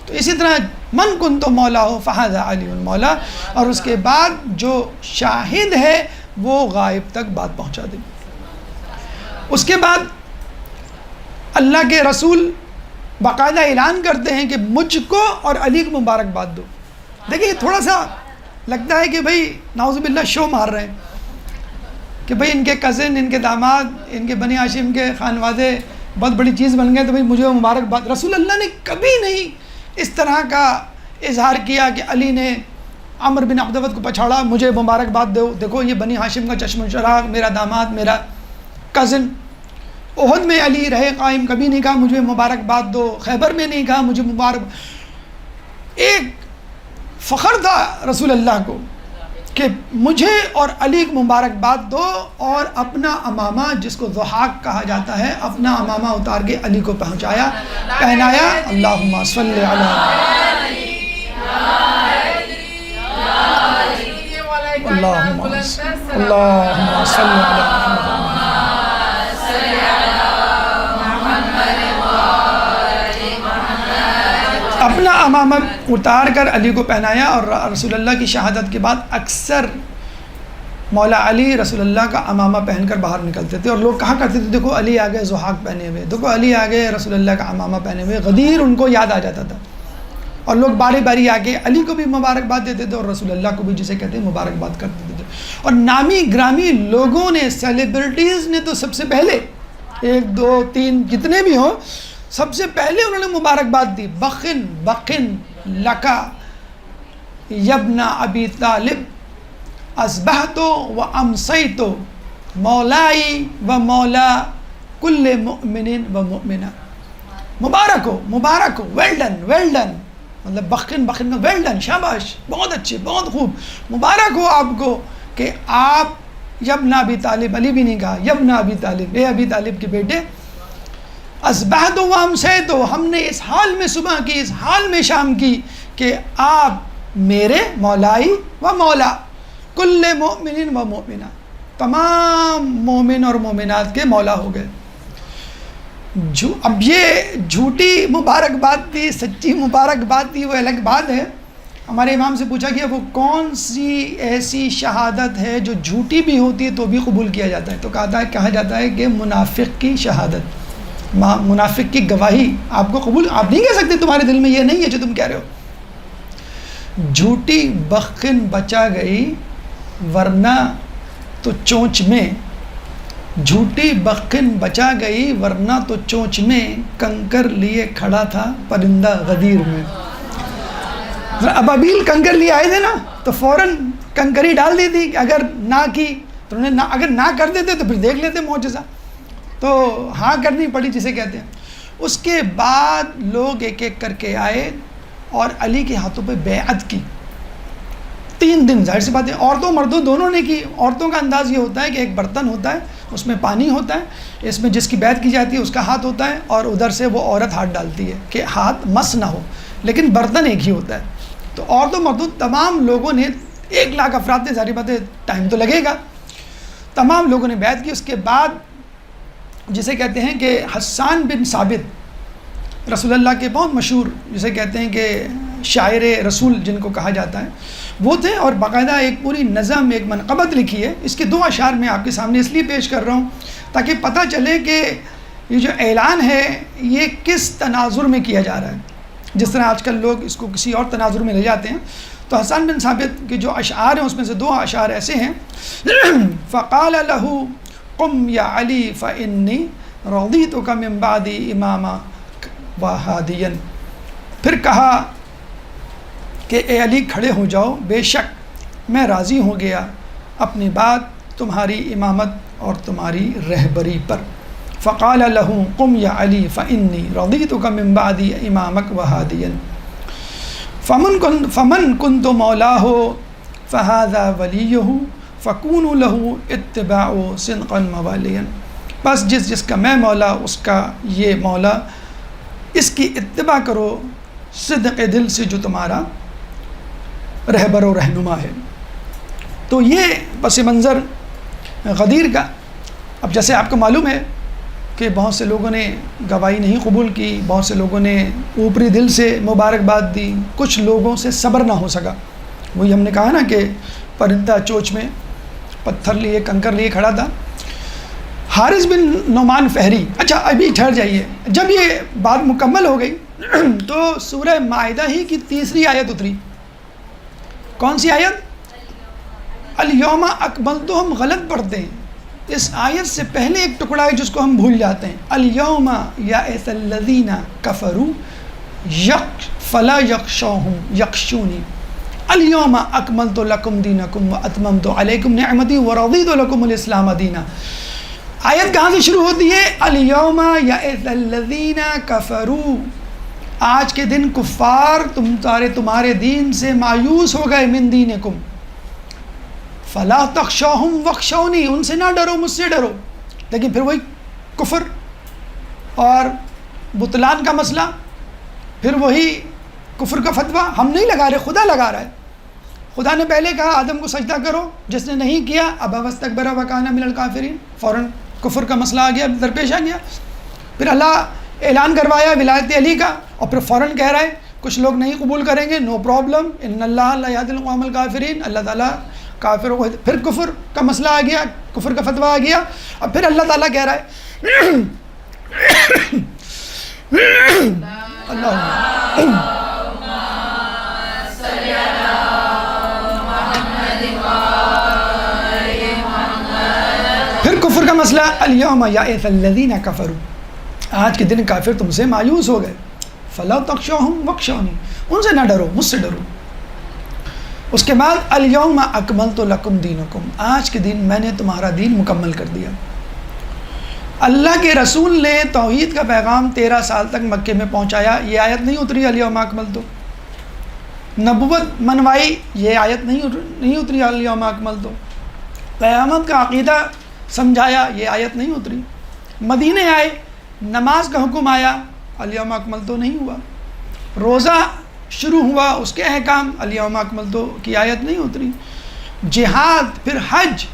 تو اسی طرح من کنت مولا ہو فہذا علی مولا، اور اس کے بعد جو شاہد ہے وہ غائب تک بات پہنچا دے. اس کے بعد اللہ کے رسول باقاعدہ اعلان کرتے ہیں کہ مجھ کو اور علی کو مبارکباد دو. دیکھیں تھوڑا سا لگتا ہے کہ بھائی نعوذ باللہ شو مار رہے ہیں کہ بھائی ان کے کزن، ان کے داماد، ان کے بنی ہاشم کے خانوادے بہت بڑی چیز بن گئے تو بھائی مجھے مبارکباد. رسول اللہ نے کبھی نہیں اس طرح کا اظہار کیا کہ علی نے عمر بن عبدود کو پچھاڑا، مجھے مبارکباد دو، دیکھو یہ بنی ہاشم کا چشم و چراغ، میرا داماد، میرا کزن. احد میں علی رہے قائم، کبھی نہیں کہا مجھے مبارکباد دو، خیبر میں نہیں کہا مجھے مبارک. ایک فخر تھا رسول اللہ کو کہ مجھے اور علی کو مبارکباد دو، اور اپنا امامہ جس کو ضحاک کہا جاتا ہے، اپنا امامہ اتار کے علی کو پہنچایا، پہنایا. اللہم صلی علی اللہم صلی علی اپنا امامہ اتار کر علی کو پہنایا. اور رسول اللہ کی شہادت کے بعد اکثر مولا علی رسول اللہ کا امامہ پہن کر باہر نکلتے تھے، اور لوگ کہا کرتے تھے دیکھو علی آگے ضحاک پہنے ہوئے، دیکھو علی آگے رسول اللہ کا امامہ پہنے ہوئے. غدیر ان کو یاد آ جاتا تھا، اور لوگ باری باری آگے علی کو بھی مبارکباد دیتے تھے اور رسول اللہ کو بھی جسے کہتے ہیں مبارکباد کرتے تھے. اور نامی گرامی لوگوں نے، سیلیبریٹیز نے تو سب سے پہلے 1 2 3 جتنے بھی ہوں، سب سے پہلے انہوں نے مبارکباد دی. بخن بخن لکا یبن ابی طالب اصبحت و امسیت مولائی و مولا کل مؤمن و مؤمنہ. مبارک ہو، ویل ڈن، مطلب بخن کا ویل ڈن، شاباش، بہت اچھے، بہت خوب، مبارک ہو آپ کو کہ آپ یبن ابی طالب، علی بھی نہیں کہا، یبن ابی طالب، اے ابی طالب کے بیٹے، اصبحت و امسیت، ہم نے اس حال میں صبح کی، اس حال میں شام کی کہ آپ میرے مولائی و مولا کل مؤمن و مؤمنہ، تمام مومن اور مومنات کے مولا ہو گئے. اب یہ جھوٹی مبارکباد تھی، سچی مبارکباد تھی وہ الگ بات ہے. ہمارے امام سے پوچھا گیا وہ کون سی ایسی شہادت ہے جو جھوٹی بھی ہوتی ہے تو بھی قبول کیا جاتا ہے؟ تو کہا جاتا ہے کہ منافق کی شہادت، منافق کی گواہی آپ کو قبول، آپ نہیں کہہ سکتے، تمہارے دل میں یہ نہیں ہے جو تم کہہ رہے ہو. جھوٹی بخن بچا گئی ورنہ تو چونچ میں، جھوٹی بخن بچا گئی ورنہ تو چونچ میں کنکر لیے کھڑا تھا پرندہ غدیر میں. ابابیل کنکر لیے آئے تھے نا تو فوراً کنکری ڈال دی تھی، اگر نہ کی تو انہیں اگر نہ کر دیتے تو پھر دیکھ لیتے معجزہ. تو ہاں کرنی پڑی جسے کہتے ہیں. اس کے بعد لوگ ایک ایک کر کے آئے اور علی کے ہاتھوں پہ بیعت کی. 3 دن، ظاہر سی بات ہے عورتوں مردوں دونوں نے کی. عورتوں کا انداز یہ ہوتا ہے کہ ایک برتن ہوتا ہے، اس میں پانی ہوتا ہے، اس میں جس کی بیعت کی جاتی ہے اس کا ہاتھ ہوتا ہے، اور ادھر سے وہ عورت ہاتھ ڈالتی ہے کہ ہاتھ مس نہ ہو، لیکن برتن ایک ہی ہوتا ہے. تو عورتوں مردوں تمام لوگوں نے، 1 لاکھ افراد نے، ظاہر بات ہے ٹائم تو لگے گا، تمام لوگوں نے بیعت کی. اس کے بعد جسے کہتے ہیں کہ حسان بن ثابت رسول اللہ کے بہت مشہور، جسے کہتے ہیں کہ شاعر رسول جن کو کہا جاتا ہے، وہ تھے، اور باقاعدہ ایک پوری نظم، ایک منقبت لکھی ہے. اس کے 2 اشعار میں آپ کے سامنے اس لیے پیش کر رہا ہوں تاکہ پتہ چلے کہ یہ جو اعلان ہے یہ کس تناظر میں کیا جا رہا ہے. جس طرح آج کل لوگ اس کو کسی اور تناظر میں لے جاتے ہیں. تو حسان بن ثابت کے جو اشعار ہیں اس میں سے 2 اشعار ایسے ہیں. فقال له قم یا علی فانی رضیتک من بعدی اماما وہادیا. پھر کہا کہ اے علی کھڑے ہو جاؤ، بے شک میں راضی ہو گیا اپنی بات تمہاری امامت اور تمہاری رہبری پر. فقال له قم یا علی فانی رضیتک من بعدی امامک وہادیا. فمن کنت مولاہ فہذا ولیہ فکونوا له اتباع صدقا موالیا. بس جس کا میں مولا اس کا یہ مولا، اس کی اتباع کرو صدق دل سے جو تمہارا رہبر و رہنما ہے. تو یہ پس منظر غدیر کا. اب جیسے آپ کو معلوم ہے کہ بہت سے لوگوں نے گواہی نہیں قبول کی، بہت سے لوگوں نے اوپری دل سے مبارکباد دی، کچھ لوگوں سے صبر نہ ہو سکا. وہی ہم نے کہا نا کہ پرندہ چوچ میں پتھر لیے کنکر لیے کھڑا تھا. حارث بن نعمان فہری. اچھا ابھی ٹھہر جائیے، جب یہ بات مکمل ہو گئی تو سورہ مائدہ ہی کی 3ری آیت اتری. کون سی آیت؟ الیوم اکملت. ہم غلط پڑھتے ہیں، اس آیت سے پہلے ایک ٹکڑا ہے جس کو ہم بھول جاتے ہیں. الیوم یئس الذین کفروا فلا یخشوہم یخشونی. الیوم اکملت لکم دینکم واتممت علیکم نعمتی ورضیت لکم الاسلام دینا. آیت کہاں سے شروع ہوتی ہے؟ الیوم یئس الذین کفروا، آج کے دن کفار تمہارے دین سے مایوس ہو گئے، من دینکم فلا تخشوہم واخشونی، ان سے نہ ڈرو، مجھ سے ڈرو. لیکن پھر وہی کفر اور بطلان کا مسئلہ، پھر وہی کفر کا فتویٰ. ہم نہیں لگا رہے، خدا لگا رہا ہے. خدا نے پہلے کہا آدم کو سجدہ کرو، جس نے نہیں کیا ابا واستکبر وکان من الکافرین، فوراً کفر کا مسئلہ آ گیا، درپیش آ گیا. پھر اللہ اعلان کروایا ولایت علی کا، اور پھر فوراً کہہ رہا ہے کچھ لوگ نہیں قبول کریں گے، نو پرابلم، ان اللہ لا یہدی القوم الکافرین، اللہ تعالیٰ کافروں کو. پھر کفر کا مسئلہ آ گیا، کفر کا فتویٰ آ گیا. اور پھر اللہ تعالیٰ کہہ رہا ہے اللہ پھر کفر کا مسئلہ، الیوم یئس الذین کفروا، آج کے دن کافر تم سے مایوس ہو گئے، فلا تخشوہم واخشونی، ان سے نہ ڈرو، مجھ سے ڈرو. اس کے بعد الیوم اکملت لکم دینکم، آج کے دن میں نے تمہارا دین مکمل کر دیا. اللہ کے رسول نے توحید کا پیغام 13 سال تک مکے میں پہنچایا، یہ آیت نہیں اتری الیوم اکملت. نبوت منوائی، یہ آیت نہیں اتری الیوم اکملت. قیامت کا عقیدہ سمجھایا، یہ آیت نہیں اتری. مدینے آئے، نماز کا حکم آیا، الیوم اکملت نہیں ہوا. روزہ شروع ہوا، اس کے احکام، الیوم اکملت کی آیت نہیں اتری. جہاد، پھر حج،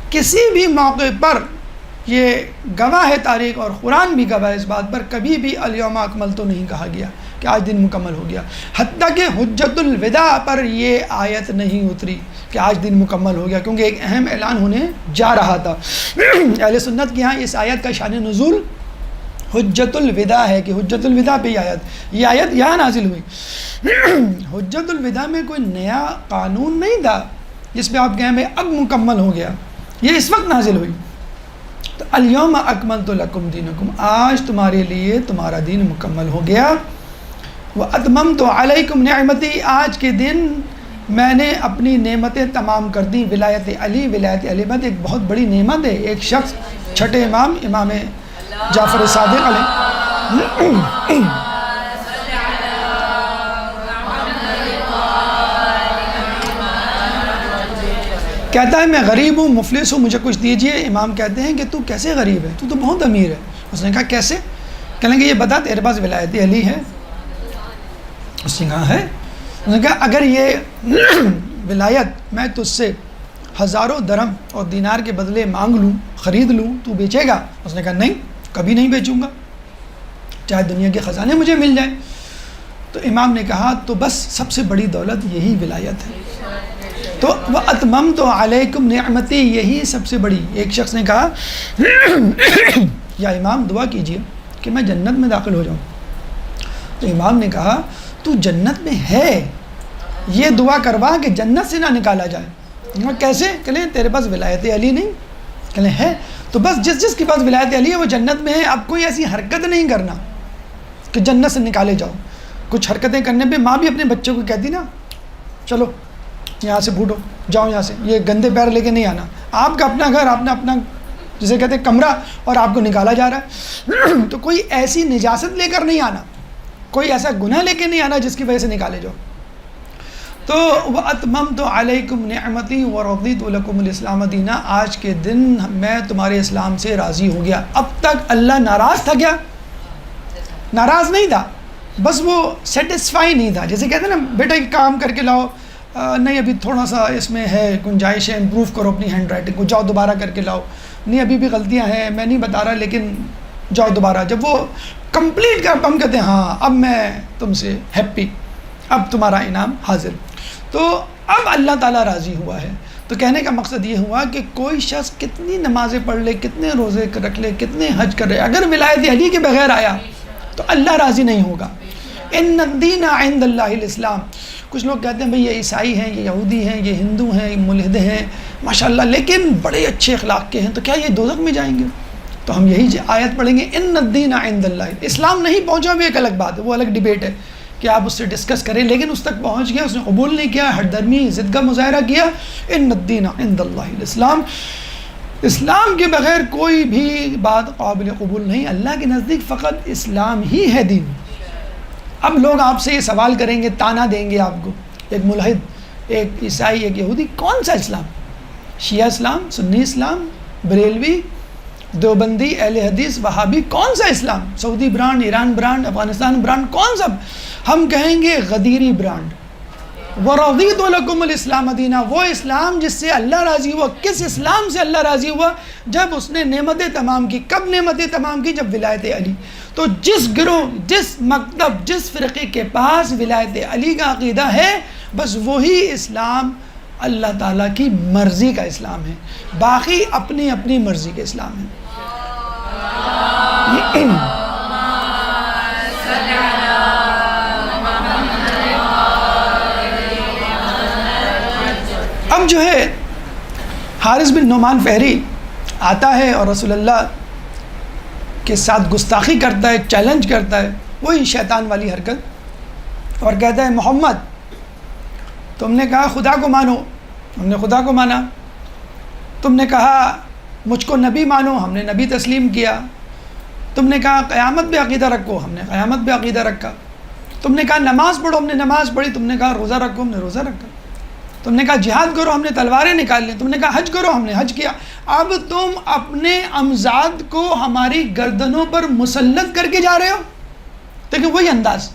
کسی بھی موقع پر یہ گواہ ہے تاریخ، اور قرآن بھی گواہ ہے اس بات پر، کبھی بھی الیوم اکملت نہیں کہا گیا کہ آج دن مکمل ہو گیا. حتیٰ کہ حجت الوداع پر یہ آیت نہیں اتری کہ آج دن مکمل ہو گیا، کیونکہ ایک اہم اعلان ہونے جا رہا تھا. اہل سنت کے ہاں اس آیت کا شان نزول حجت الوداع ہے کہ حجت الوداع پہ یہ آیت یہاں نازل ہوئی. حجت الوداع میں کوئی نیا قانون نہیں تھا جس پہ آپ کہیں میں اب مکمل ہو گیا، یہ اس وقت نازل ہوئی. تو الیوم اکملت لکم دینکم، آج تمہارے لیے تمہارا دین مکمل ہو گیا. واتممت علیکم نعمتی، آج کے دن میں نے اپنی نعمتیں تمام کر دی. ولایت علی بات ایک بہت بڑی نعمت ہے. ایک شخص چھٹے امام جعفر صادق علیہ کہتا ہے میں غریب ہوں، مفلس ہوں، مجھے کچھ دیجئے. امام کہتے ہیں کہ تو کیسے غریب ہے، تو بہت امیر ہے. اس نے کہا کیسے؟ کہیں گے یہ بتا تیرے پاس ولایت علی ہے؟ اس نے کہا ہے. اس نے کہا اگر یہ ولایت میں تجھ سے ہزاروں درہم اور دینار کے بدلے مانگ لوں، خرید لوں، تو بیچے گا؟ اس نے کہا نہیں، کبھی نہیں بیچوں گا، چاہے دنیا کے خزانے مجھے مل جائیں. تو امام نے کہا تو بس سب سے بڑی دولت یہی ولایت ہے. تو وَأَتْمَمْتُ عَلَيْكُمْ نِعْمَتِي، یہی سب سے بڑی. ایک شخص نے کہا یا امام دعا کیجئے کہ میں جنت میں داخل ہو جاؤں. تو امام نے کہا تو جنت میں ہے، یہ دعا کروا کہ جنت سے نہ نکالا جائے. کیسے؟ کہلیں تیرے پاس ولایت علی نہیں؟ کہلیں ہے. تو بس جس کے پاس ولایت علی ہے وہ جنت میں ہے. اب کوئی ایسی حرکت نہیں کرنا کہ جنت سے نکالے جاؤ. کچھ حرکتیں کرنے پہ ماں بھی اپنے بچوں کو کہتی نا چلو یہاں سے بھوٹو، جاؤ یہاں سے، یہ گندے پیر لے کے نہیں آنا. آپ کا اپنا گھر، آپ نے اپنا جسے کہتے ہیں کمرہ، اور آپ کو نکالا جا رہا ہے. تو کوئی ایسی نجاست لے کر نہیں آنا، کوئی ایسا گناہ لے کے نہیں آنا جس کی وجہ سے نکالے جاؤ. تو وَأَتْمَمْتُ عَلَيْكُمْ نِعْمَتِي وَرَضِيتُ لَكُمُ الْإِسْلَامَ دِينًا، آج کے دن میں تمہارے اسلام سے راضی ہو گیا. اب تک اللہ ناراض تھا کیا؟ ناراض نہیں تھا، بس وہ سیٹسفائی نہیں تھا. جیسے کہتے ہیں نا بیٹا ایک کام کر کے لاؤ، نہیں ابھی تھوڑا سا اس میں ہے گنجائش ہے، امپروو کرو اپنی ہینڈ رائٹنگ کو، جاؤ دوبارہ کر کے لاؤ. نہیں ابھی بھی غلطیاں ہیں، میں نہیں بتا رہا لیکن جاؤ دوبارہ. جب وہ کمپلیٹ کر ہم کہتے ہیں ہاں اب میں تم سے ہیپی، اب تمہارا انعام حاضر. تو اب اللہ تعالیٰ راضی ہوا ہے. تو کہنے کا مقصد یہ ہوا کہ کوئی شخص کتنی نمازیں پڑھ لے، کتنے روزے رکھ لے، کتنے حج کر رہے، اگر ولایت علی کے بغیر آیا تو اللہ راضی نہیں ہوگا. ان الدین عند اللہ الاسلام. کچھ لوگ کہتے ہیں بھئی یہ عیسائی ہیں، یہ یہودی ہیں، یہ ہندو ہیں، یہ ملحد ہیں، ماشاءاللہ لیکن بڑے اچھے اخلاق کے ہیں، تو کیا یہ دوزخ میں جائیں گے؟ تو ہم یہی آیت پڑھیں گے ان الدین عند اللہ. اسلام نہیں پہنچا بھی ایک الگ بات ہے، وہ الگ ڈیبیٹ ہے کہ آپ اس سے ڈسکس کریں، لیکن اس تک پہنچ گیا، اس نے قبول نہیں کیا، ہٹ درمی ضد کا مظاہرہ کیا. ان الدین عند اللہ الاسلام. اسلام کے بغیر کوئی بھی بات قابل قبول نہیں. اللہ کے نزدیک فقط اسلام ہی ہے دین. اب لوگ آپ سے یہ سوال کریں گے, تانا دیں گے آپ کو, ایک ملحد, ایک عیسائی, ایک یہودی, کون سا اسلام؟ شیعہ اسلام, سنی اسلام, بریلوی, دیوبندی, اہل حدیث, وہابی, کون سا اسلام؟ Saudi brand, Iran brand, Afghanistan brand, کون سا؟ ہم کہیں گے غدیری برانڈ. وَرَضِيتُ لَكُمُ الْإِسْلَامَ دِينًا, وہ اسلام جس سے اللہ راضی ہوا. کس اسلام سے اللہ راضی ہوا؟ جب اس نے نعمتیں تمام کی. کب نعمتیں تمام کی؟ جب ولایت علی. تو جس گروہ, جس مکتب, جس فرقے کے پاس ولایت علی کا عقیدہ ہے, بس وہی اسلام اللہ تعالیٰ کی مرضی کا اسلام ہے. باقی اپنی اپنی مرضی کے اسلام ہیں. اب جو ہے حارث بن نعمان فہری آتا ہے اور رسول اللہ کے ساتھ گستاخی کرتا ہے, چیلنج کرتا ہے, وہی شیطان والی حرکت, اور کہتا ہے محمد تم نے کہا خدا کو مانو, ہم نے خدا کو مانا. تم نے کہا مجھ کو نبی مانو, ہم نے نبی تسلیم کیا. تم نے کہا قیامت پہ عقیدہ رکھو, ہم نے قیامت پہ عقیدہ رکھا. تم نے کہا نماز پڑھو, ہم نے نماز پڑھی. تم نے کہا روزہ رکھو, ہم نے روزہ رکھا. تم نے کہا جہاد کرو, ہم نے تلواریں نکال لی. تم نے کہا حج کرو, ہم نے حج کیا. اب تم اپنے امزاد کو ہماری گردنوں پر مسلط کر کے جا رہے ہو. دیکھیں وہی انداز,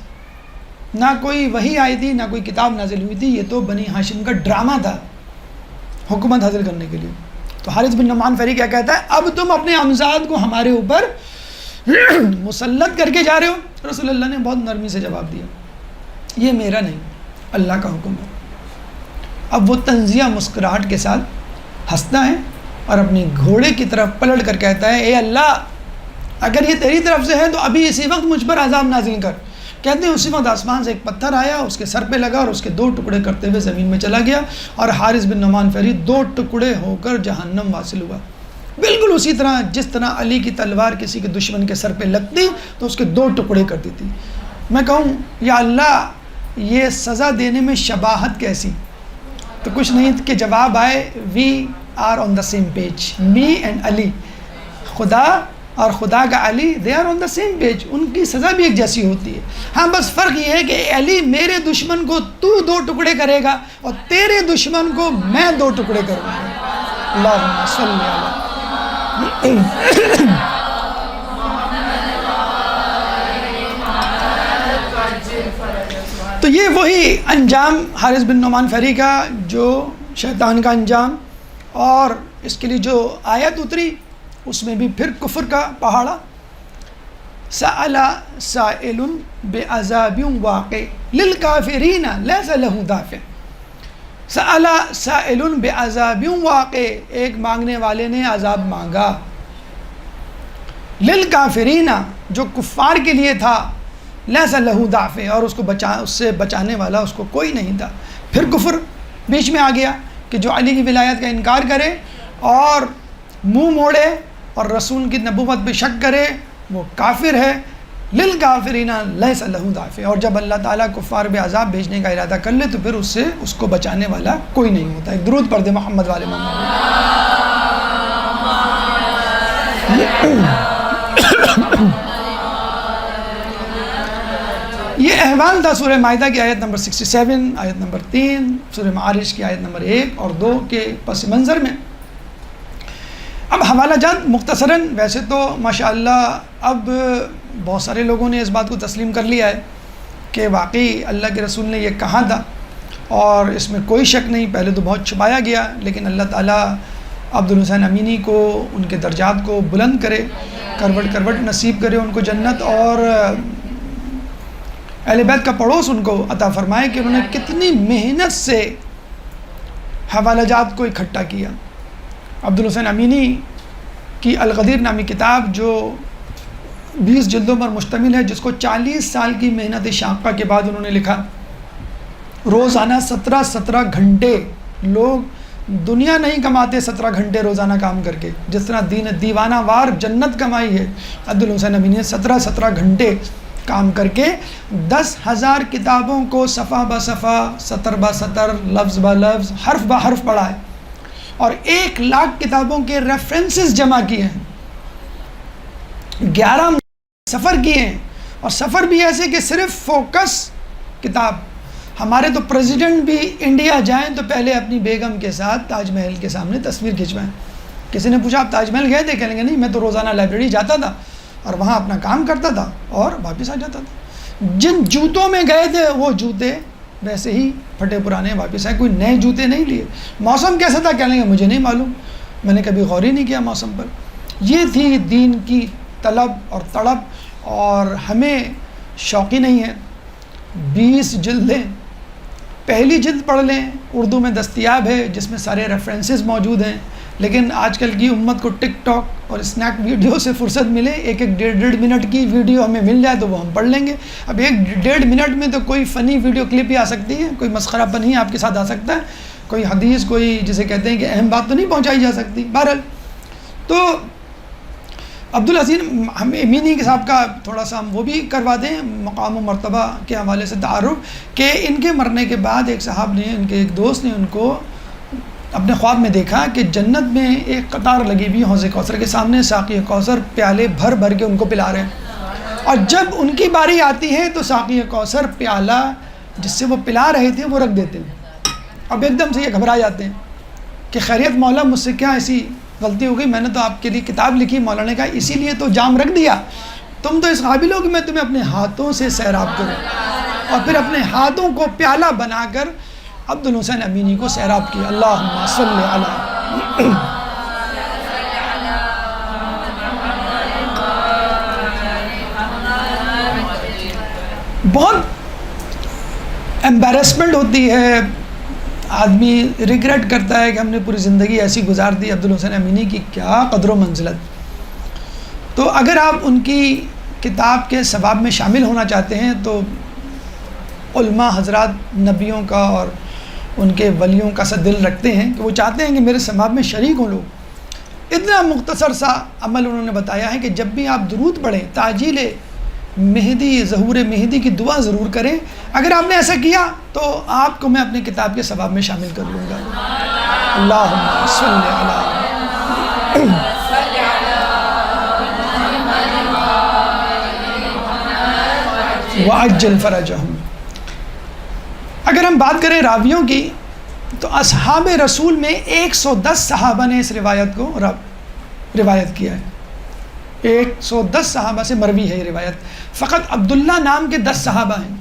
نہ کوئی وحی آئی تھی, نہ کوئی کتاب نازل ہوئی تھی, یہ تو بنی ہاشم کا ڈرامہ تھا حکومت حاصل کرنے کے لیے. تو حارث بن نعمان فہری کیا کہتا ہے, اب تم اپنے امزاد کو ہمارے اوپر مسلط کر کے جا رہے ہو. رسول اللہ نے بہت نرمی سے جواب دیا, یہ میرا نہیں, اللہ کا حکم ہے. اب وہ تنزیہ مسکراہٹ کے ساتھ ہنستا ہے اور اپنی گھوڑے کی طرف پلٹ کر کہتا ہے, اے اللہ اگر یہ تیری طرف سے ہے تو ابھی اسی وقت مجھ پر عذاب نازل کر. کہتے ہیں اسی وقت آسمان سے ایک پتھر آیا, اس کے سر پہ لگا اور اس کے 2 ٹکڑے کرتے ہوئے زمین میں چلا گیا, اور حارث بن نعمان فہری 2 ٹکڑے ہو کر جہنم واصل ہوا. بالکل اسی طرح جس طرح علی کی تلوار کسی کے دشمن کے سر پہ لگتی تو اس کے 2 ٹکڑے کر دیتی. میں کہوں یا اللہ یہ سزا دینے میں شباہت کیسی؟ تو کچھ نہیں کہ جواب آئے, we are on the same page, me and Ali, خدا اور خدا کا Ali, they are on the same page. ان کی سزا بھی ایک جیسی ہوتی ہے. ہاں بس فرق یہ ہے کہ علی میرے دشمن کو تو 2 ٹکڑے کرے گا اور تیرے دشمن کو میں 2 ٹکڑے کروں گا. اللہم صلی علی. تو یہ وہی انجام حارث بن نعمان فہری کا جو شیطان کا انجام, اور اس کے لیے جو آیت اتری اس میں بھی پھر کفر کا پہاڑا. سأل سائل بعذاب واقع للکافرین لیس لہ دافع. سأل سائل بعذاب واقع, ایک مانگنے والے نے عذاب مانگا. للکافرین, جو کفار کے لیے تھا, لیس لہ دافع, اور اس سے بچانے والا اس کو کوئی نہیں تھا. پھر کفر بیچ میں آ گیا کہ جو علی کی ولایت کا انکار کرے اور منہ موڑے اور رسول کی نبوت پہ شک کرے وہ کافر ہے. للکافرین لیس لہ دافع, اور جب اللہ تعالیٰ کفار پہ عذاب بھیجنے کا ارادہ کر لے تو پھر اس کو بچانے والا کوئی نہیں ہوتا. ایک درود پڑھ دے محمد والے محمد. یہ احوال تھا سورہ مائدہ کی آیت نمبر 67, آیت نمبر 3, سورہ معارج کی آیت نمبر 1 اور 2 کے پس منظر میں. اب حوالہ جات مختصراً, ویسے تو ماشاءاللہ اب بہت سارے لوگوں نے اس بات کو تسلیم کر لیا ہے کہ واقعی اللہ کے رسول نے یہ کہا تھا اور اس میں کوئی شک نہیں. پہلے تو بہت چھپایا گیا, لیکن اللہ تعالیٰ عبدالحسین امینی کو ان کے درجات کو بلند کرے, کروٹ نصیب کرے ان کو جنت, اور اہل بیت کا پڑوس ان کو عطا فرمائے کہ انہوں نے کتنی محنت سے حوالہ جات کو اکٹھا کیا. عبدالحسین امینی کی الغدیر نامی کتاب جو 20 جلدوں پر مشتمل ہے, جس کو 40 سال کی محنت شاقہ کے بعد انہوں نے لکھا. روزانہ 17 گھنٹے, لوگ دنیا نہیں کماتے 17 گھنٹے روزانہ کام کر کے, جس طرح دیوانہ وار جنت کمائی ہے. عبدالحسین امینی نے 17 گھنٹے کام کر کے 10,000 کتابوں کو صفحہ بہ صفحہ, سطر بہ سطر, لفظ بہ لفظ, حرف بہ حرف پڑھا ہے. اور 1,00,000 کتابوں کے ریفرنسز جمع کیے ہیں، 11 سفر کیے ہیں، اور سفر بھی ایسے کہ صرف فوکس کتاب. ہمارے تو پریزیڈنٹ بھی انڈیا جائیں تو پہلے اپنی بیگم کے ساتھ تاج محل کے سامنے تصویر کھنچوائیں. کسی نے پوچھا آپ تاج محل گئے تھے؟ کہیں گے نہیں، میں تو روزانہ لائبریری جاتا تھا اور وہاں اپنا کام کرتا تھا اور واپس آ جاتا تھا. جن جوتوں میں گئے تھے وہ جوتے ویسے ہی پھٹے پرانے واپس آئے، کوئی نئے جوتے نہیں لیے. موسم کیسا تھا؟ کہہ لیں گے مجھے نہیں معلوم، میں نے کبھی غور ہی نہیں کیا موسم پر. یہ تھی دین کی طلب اور تڑپ، اور ہمیں شوقی نہیں ہے. 20 جلدیں، پہلی جلد پڑھ لیں، اردو میں دستیاب ہے جس میں سارے ریفرنسز موجود ہیں. لیکن آج کل کی امت کو ٹک ٹاک اور اسنیک ویڈیو سے فرصت ملے، 1-1 منٹ کی ویڈیو ہمیں مل جائے تو وہ ہم پڑھ لیں گے. اب 1-1.5 منٹ میں تو کوئی فنی ویڈیو کلپ ہی آ سکتی ہے، کوئی مسخرہ پن ہی آپ کے ساتھ آ سکتا ہے، کوئی حدیث، کوئی جسے کہتے ہیں کہ اہم بات تو نہیں پہنچائی جا سکتی. بہرحال تو عبدالعزیز امینی کے صاحب کا تھوڑا سا ہم وہ بھی کروا دیں، مقام و مرتبہ کے حوالے سے تعارف، کہ ان کے مرنے کے بعد ایک صاحب نے، ان کے ایک دوست نے ان کو اپنے خواب میں دیکھا کہ جنت میں ایک قطار لگی ہوئی حوض کوثر کے سامنے، ساقی کوثر پیالے بھر بھر کے ان کو پلا رہے ہیں، اور جب ان کی باری آتی ہے تو ساقی کوثر پیالہ جس سے وہ پلا رہے تھے وہ رکھ دیتے ہیں. اب ایک دم سے یہ گھبرا جاتے ہیں کہ خیریت مولا، مجھ سے کیا ایسی غلطی ہو گئی، میں نے تو آپ کے لیے کتاب لکھی. مولا نے کہا اسی لیے تو جام رکھ دیا، تم تو اس قابل ہو کہ میں تمہیں اپنے ہاتھوں سے سیراب کروں. اور پھر اپنے ہاتھوں کو پیالہ بنا کر عبدالحسین امینی کو سیراب کیا. اللہم صلی علی. بہت ایمبیرسمنٹ ہوتی ہے، آدمی ریگریٹ کرتا ہے کہ ہم نے پوری زندگی ایسی گزار دی. عبدالحسین امینی کی کیا قدر و منزلت. تو اگر آپ ان کی کتاب کے ثواب میں شامل ہونا چاہتے ہیں تو علماء حضرات نبیوں کا اور ان کے ولیوں کا سا دل رکھتے ہیں کہ وہ چاہتے ہیں کہ میرے ثواب میں شریک ہوں لوگ. اتنا مختصر سا عمل انہوں نے بتایا ہے کہ جب بھی آپ درود پڑھیں تعجیل مہدی، ظہور مہدی کی دعا ضرور کریں. اگر آپ نے ایسا کیا تو آپ کو میں اپنی کتاب کے ثواب میں شامل کر لوں گا. اللہم صلی علی. وعجل فرجہم. اگر ہم بات کریں راویوں کی تو اصحاب رسول میں 110 صحابہ نے اس روایت کو روایت کیا ہے. 110 صحابہ سے مروی ہے یہ روایت. فقط عبداللہ نام کے 10 صحابہ ہیں.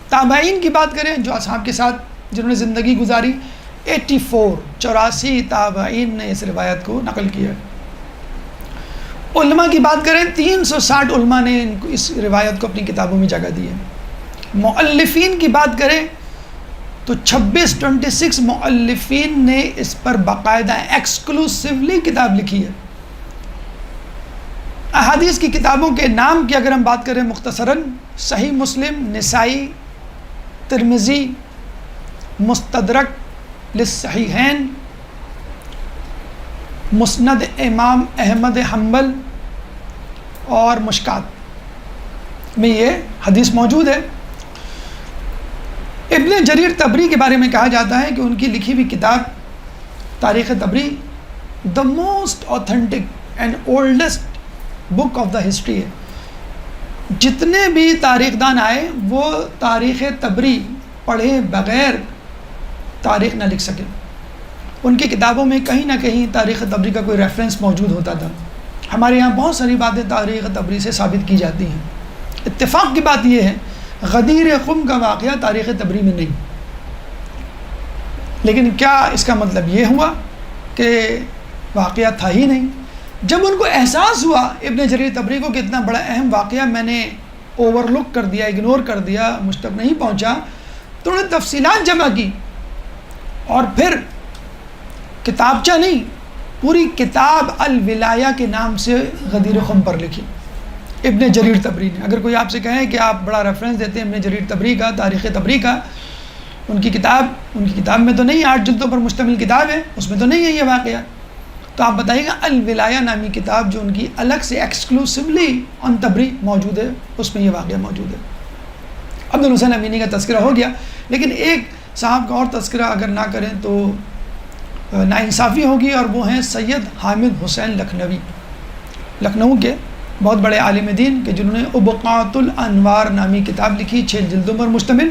تابعین کی بات کریں جو اصحاب کے ساتھ جنہوں نے زندگی گزاری، 84 تابعین نے اس روایت کو نقل کیا. علماء کی بات کریں 360 علماء نے اس روایت کو اپنی کتابوں میں جگہ دی ہے. مؤلفین کی بات کریں تو 26 مؤلفین نے اس پر باقاعدہ ایکسکلوسیولی کتاب لکھی ہے. احادیث کی کتابوں کے نام کی اگر ہم بات کریں مختصراً، صحیح مسلم، نسائی، ترمذی، مستدرک للصحیحین، مسند امام احمد حنبل اور مشکات میں یہ حدیث موجود ہے. ابن جریر طبری کے بارے میں کہا جاتا ہے کہ ان کی لکھی ہوئی کتاب تاریخ Tabari the most authentic and oldest book of the history ہے. جتنے بھی تاریخ دان آئے وہ تاریخ طبری پڑھے بغیر تاریخ نہ لکھ سکے. ان کی کتابوں میں کہیں نہ کہیں تاریخ طبری کا کوئی ریفرنس موجود ہوتا تھا. ہمارے یہاں بہت ساری باتیں تاریخ طبری سے ثابت کی جاتی ہیں. اتفاق کی بات یہ ہے غدیر خم کا واقعہ تاریخ طبری میں نہیں. لیکن کیا اس کا مطلب یہ ہوا کہ واقعہ تھا ہی نہیں؟ جب ان کو احساس ہوا ابن جریر طبری کو کہ اتنا بڑا اہم واقعہ میں نے اوور لک کر دیا، اگنور کر دیا، مجھ تک نہیں پہنچا، تو انہوں نے تفصیلات جمع کی اور پھر کتابچہ نہیں، پوری کتاب الولایہ کے نام سے غدیر خم پر لکھی ابن جریر طبری نے. اگر کوئی آپ سے کہے کہ آپ بڑا ریفرنس دیتے ہیں ابن جریر طبری کا، تاریخ طبری کا، ان کی کتاب میں تو نہیں، 8 جلدوں پر مشتمل کتاب ہے، اس میں تو نہیں ہے یہ واقعہ، تو آپ بتائیے گا الولایہ نامی کتاب جو ان کی الگ سے ایکسکلوسیولی ان طبری موجود ہے، اس میں یہ واقعہ موجود ہے. عبدالحسین امینی کا تذکرہ ہو گیا، لیکن ایک صاحب کا اور تذکرہ اگر نہ کریں تو ناانصافی ہوگی، اور وہ ہیں سید حامد حسین لکھنوی، لکھنؤ کے بہت بڑے عالم دین کہ جنہوں نے ابقات الانوار نامی کتاب لکھی، 6 جلدوں پر مشتمل۔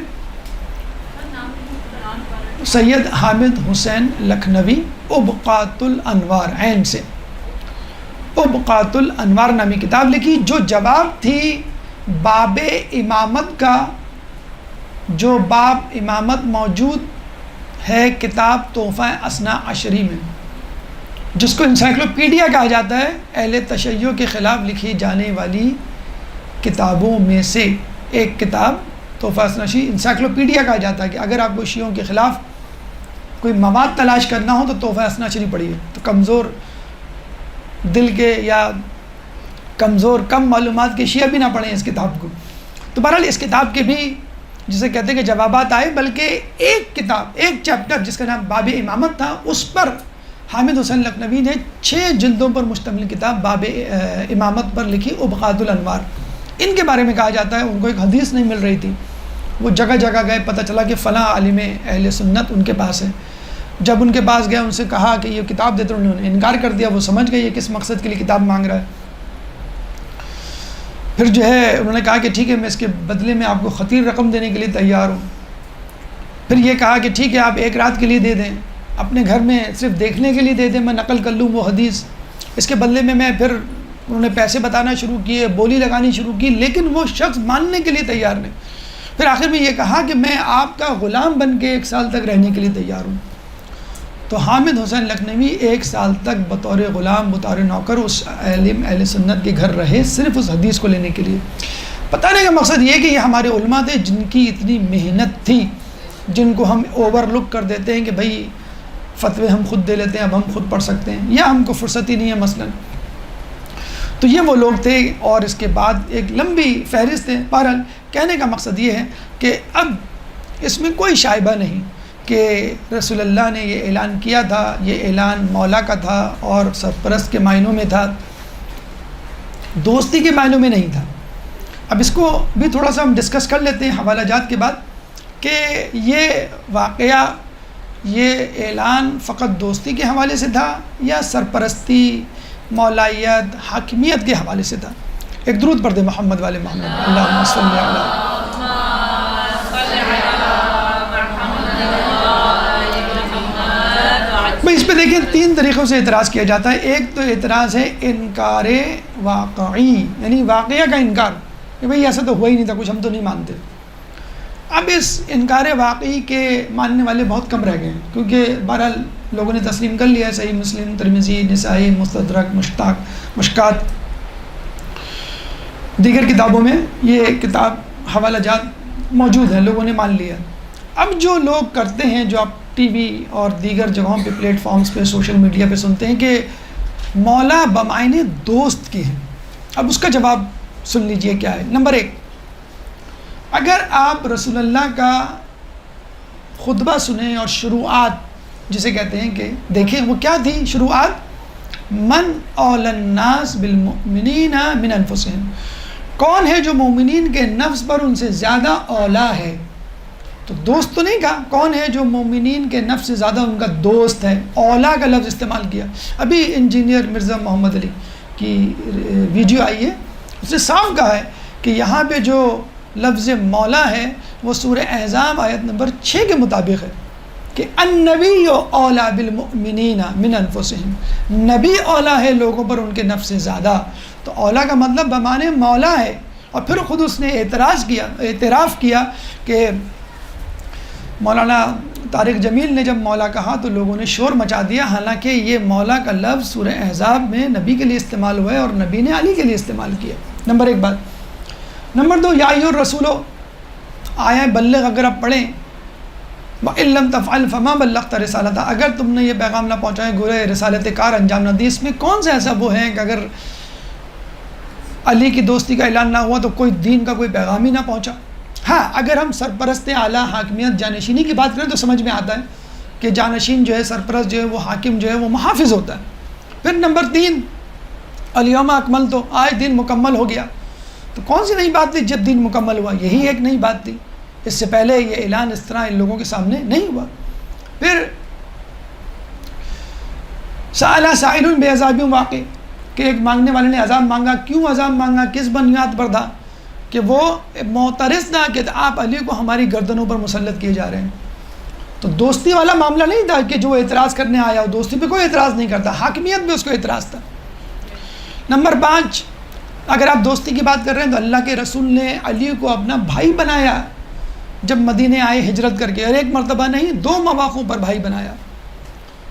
سید حامد حسین لکھنوی، ابقات الانوار، عین سے ابقات الانوار نامی کتاب لکھی، جو جواب تھی باب امامت کا، جو باب امامت موجود ہے کتاب تحفہ اثنا عشری میں، جس کو انسائکلوپیڈیا کہا جاتا ہے، اہل تشیع کے خلاف لکھی جانے والی کتابوں میں سے ایک کتاب تحفہ اثنا عشری انسائکلوپیڈیا کہا جاتا ہے کہ اگر آپ کو شیعوں کے خلاف کوئی مواد تلاش کرنا ہو تو تحفہ اثنا عشری پڑھیے، تو کمزور دل کے یا کمزور کم معلومات کے شیعہ بھی نہ پڑھیں اس کتاب کو۔ تو بہرحال اس کتاب کے بھی جسے کہتے ہیں کہ جوابات آئے، بلکہ ایک کتاب، ایک چیپٹر جس کا نام باب امامت تھا، اس پر حامد حسین لکھنوی نے 6 جلدوں پر مشتمل کتاب باب امامت پر لکھی، ابقات الانوار۔ ان کے بارے میں کہا جاتا ہے ان کو ایک حدیث نہیں مل رہی تھی، وہ جگہ جگہ گئے، پتہ چلا کہ فلاں عالم اہل سنت ان کے پاس ہے، جب ان کے پاس گئے ان سے کہا کہ یہ کتاب دیتے، انہوں نے انکار کر دیا، وہ سمجھ گئے یہ کس مقصد کے لیے کتاب مانگ رہا ہے۔ پھر جو ہے انہوں نے کہا کہ ٹھیک ہے میں اس کے بدلے میں آپ کو خطیر رقم دینے کے لیے تیار ہوں۔ پھر یہ کہا کہ ٹھیک ہے آپ 1 رات کے لیے دے دیں، اپنے گھر میں صرف دیکھنے کے لیے دے دیں، میں نقل کر لوں وہ حدیث، اس کے بدلے میں پھر انہوں نے پیسے بتانا شروع کیے، بولی لگانی شروع کی، لیکن وہ شخص ماننے کے لیے تیار نہیں۔ پھر آخر میں یہ کہا کہ میں آپ کا غلام بن کے 1 سال تک رہنے کے لیے تیار ہوں۔ تو حامد حسین لکھنوی 1 سال تک بطور غلام، بطور نوکر اس عالم اہل سنت کے گھر رہے، صرف اس حدیث کو لینے کے لیے۔ بتانے کا مقصد یہ کہ یہ ہمارے علماء تھے جن کی اتنی محنت تھی، جن کو ہم اوور لک کر دیتے ہیں کہ بھائی فتوے ہم خود دے لیتے ہیں، اب ہم خود پڑھ سکتے ہیں، یا ہم کو فرصت ہی نہیں ہے مثلا۔ تو یہ وہ لوگ تھے، اور اس کے بعد ایک لمبی فہرست ہے۔ بہرحال کہنے کا مقصد یہ ہے کہ اب اس میں کوئی شائبہ نہیں کہ رسول اللہ نے یہ اعلان کیا تھا، یہ اعلان مولا کا تھا اور سرپرست کے معنوں میں تھا، دوستی کے معنوں میں نہیں تھا۔ اب اس کو بھی تھوڑا سا ہم ڈسکس کر لیتے ہیں حوالہ جات کے بعد، کہ یہ واقعہ، یہ اعلان فقط دوستی کے حوالے سے تھا یا سرپرستی، مولائیت، حاکمیت کے حوالے سے تھا۔ ایک درود پڑھ دیں محمد والے محمد، اللہم صلی علی۔ بھائی اس پہ دیکھیں 3 طریقوں سے اعتراض کیا جاتا ہے۔ ایک تو اعتراض ہے انکار واقعی، یعنی واقعہ کا انکار کہ بھئی ایسا تو ہوا ہی نہیں تھا، کچھ ہم تو نہیں مانتے۔ اب اس انکار واقعی کے ماننے والے بہت کم رہ گئے ہیں، کیونکہ بہرحال لوگوں نے تسلیم کر لیا ہے، صحیح مسلم، ترمذی، نسائی، مستدرک، مشکات، دیگر کتابوں میں یہ کتاب حوالہ جات موجود ہیں، لوگوں نے مان لیا۔ اب جو لوگ کرتے ہیں، جو آپ ٹی وی اور دیگر جگہوں پہ، پلیٹ فارمز پہ، سوشل میڈیا پہ سنتے ہیں کہ مولا بمعنی دوست کی ہیں، اب اس کا جواب سن لیجئے کیا ہے۔ نمبر 1، اگر آپ رسول اللہ کا خطبہ سنیں اور شروعات جسے کہتے ہیں کہ دیکھیں وہ کیا تھی شروعات، من اولی الناس بالمؤمنین من انفسہم، کون ہے جو مومنین کے نفس پر ان سے زیادہ اولا ہے، تو دوست تو نہیں کہا، کون ہے جو مومنین کے نفس سے زیادہ ان کا دوست ہے، اولا کا لفظ استعمال کیا۔ ابھی انجینئر مرزا محمد علی کی ویڈیو آئی ہے، اس نے صاف کہا ہے کہ یہاں پہ جو لفظ مولا ہے وہ سورہ احزاب آیت نمبر 6 کے مطابق ہے کہ النبی اولا بالمؤمنین من انفسہم، نبی اولا ہے لوگوں پر ان کے نفس سے زیادہ، تو اولا کا مطلب بمانے مولا ہے۔ اور پھر خود اس نے اعتراف کیا کہ مولانا طارق جمیل نے جب مولا کہا تو لوگوں نے شور مچا دیا، حالانکہ یہ مولا کا لفظ سورہ احزاب میں نبی کے لیے استعمال ہوا ہے اور نبی نے علی کے لیے استعمال کیا۔ نمبر 1 بات۔ نمبر 2، یا ایھا الرسول، آیا بلغ اگر آپ پڑھیں، وَإِن لَّمْ تَفْعَلْ فَمَا بَلَّغْتَ رِسَالَتَهُ، اگر تم نے یہ پیغام نہ پہنچائے گویا رسالت کار انجام نہ دی۔ اس میں کون سا ایسا وہ ہے کہ اگر علی کی دوستی کا اعلان نہ ہوا تو کوئی دین کا کوئی پیغام ہی نہ پہنچا؟ ہاں، اگر ہم سرپرست اعلیٰ حاکمیت جانشینی کی بات کریں تو سمجھ میں آتا ہے کہ جانشین جو ہے، سرپرست جو ہے، وہ حاکم جو ہے وہ محافظ ہوتا ہے۔ پھر نمبر 3، الیوم اکملت، آج دین مکمل ہو گیا، تو کون سی نئی بات تھی جب دین مکمل ہوا؟ یہی ایک نئی بات تھی، اس سے پہلے یہ اعلان اس طرح ان لوگوں کے سامنے نہیں ہوا۔ پھر سأل سائل بعذاب واقع، کہ ایک مانگنے والے نے عذاب مانگا. کیوں عذاب مانگا؟ کس بنیاد پر تھا؟ کہ وہ معترض تھا کہ آپ علی کو ہماری گردنوں پر مسلط کیے جا رہے ہیں. تو دوستی والا معاملہ نہیں تھا کہ جو اعتراض کرنے آیا دوستی پہ کوئی اعتراض نہیں کرتا، حاکمیت پہ اس کو اعتراض تھا. نمبر 5، اگر آپ دوستی کی بات کر رہے ہیں تو اللہ کے رسول نے علی کو اپنا بھائی بنایا جب مدینے آئے ہجرت کر کے، اور ایک مرتبہ نہیں 2 مواقعوں پر بھائی بنایا.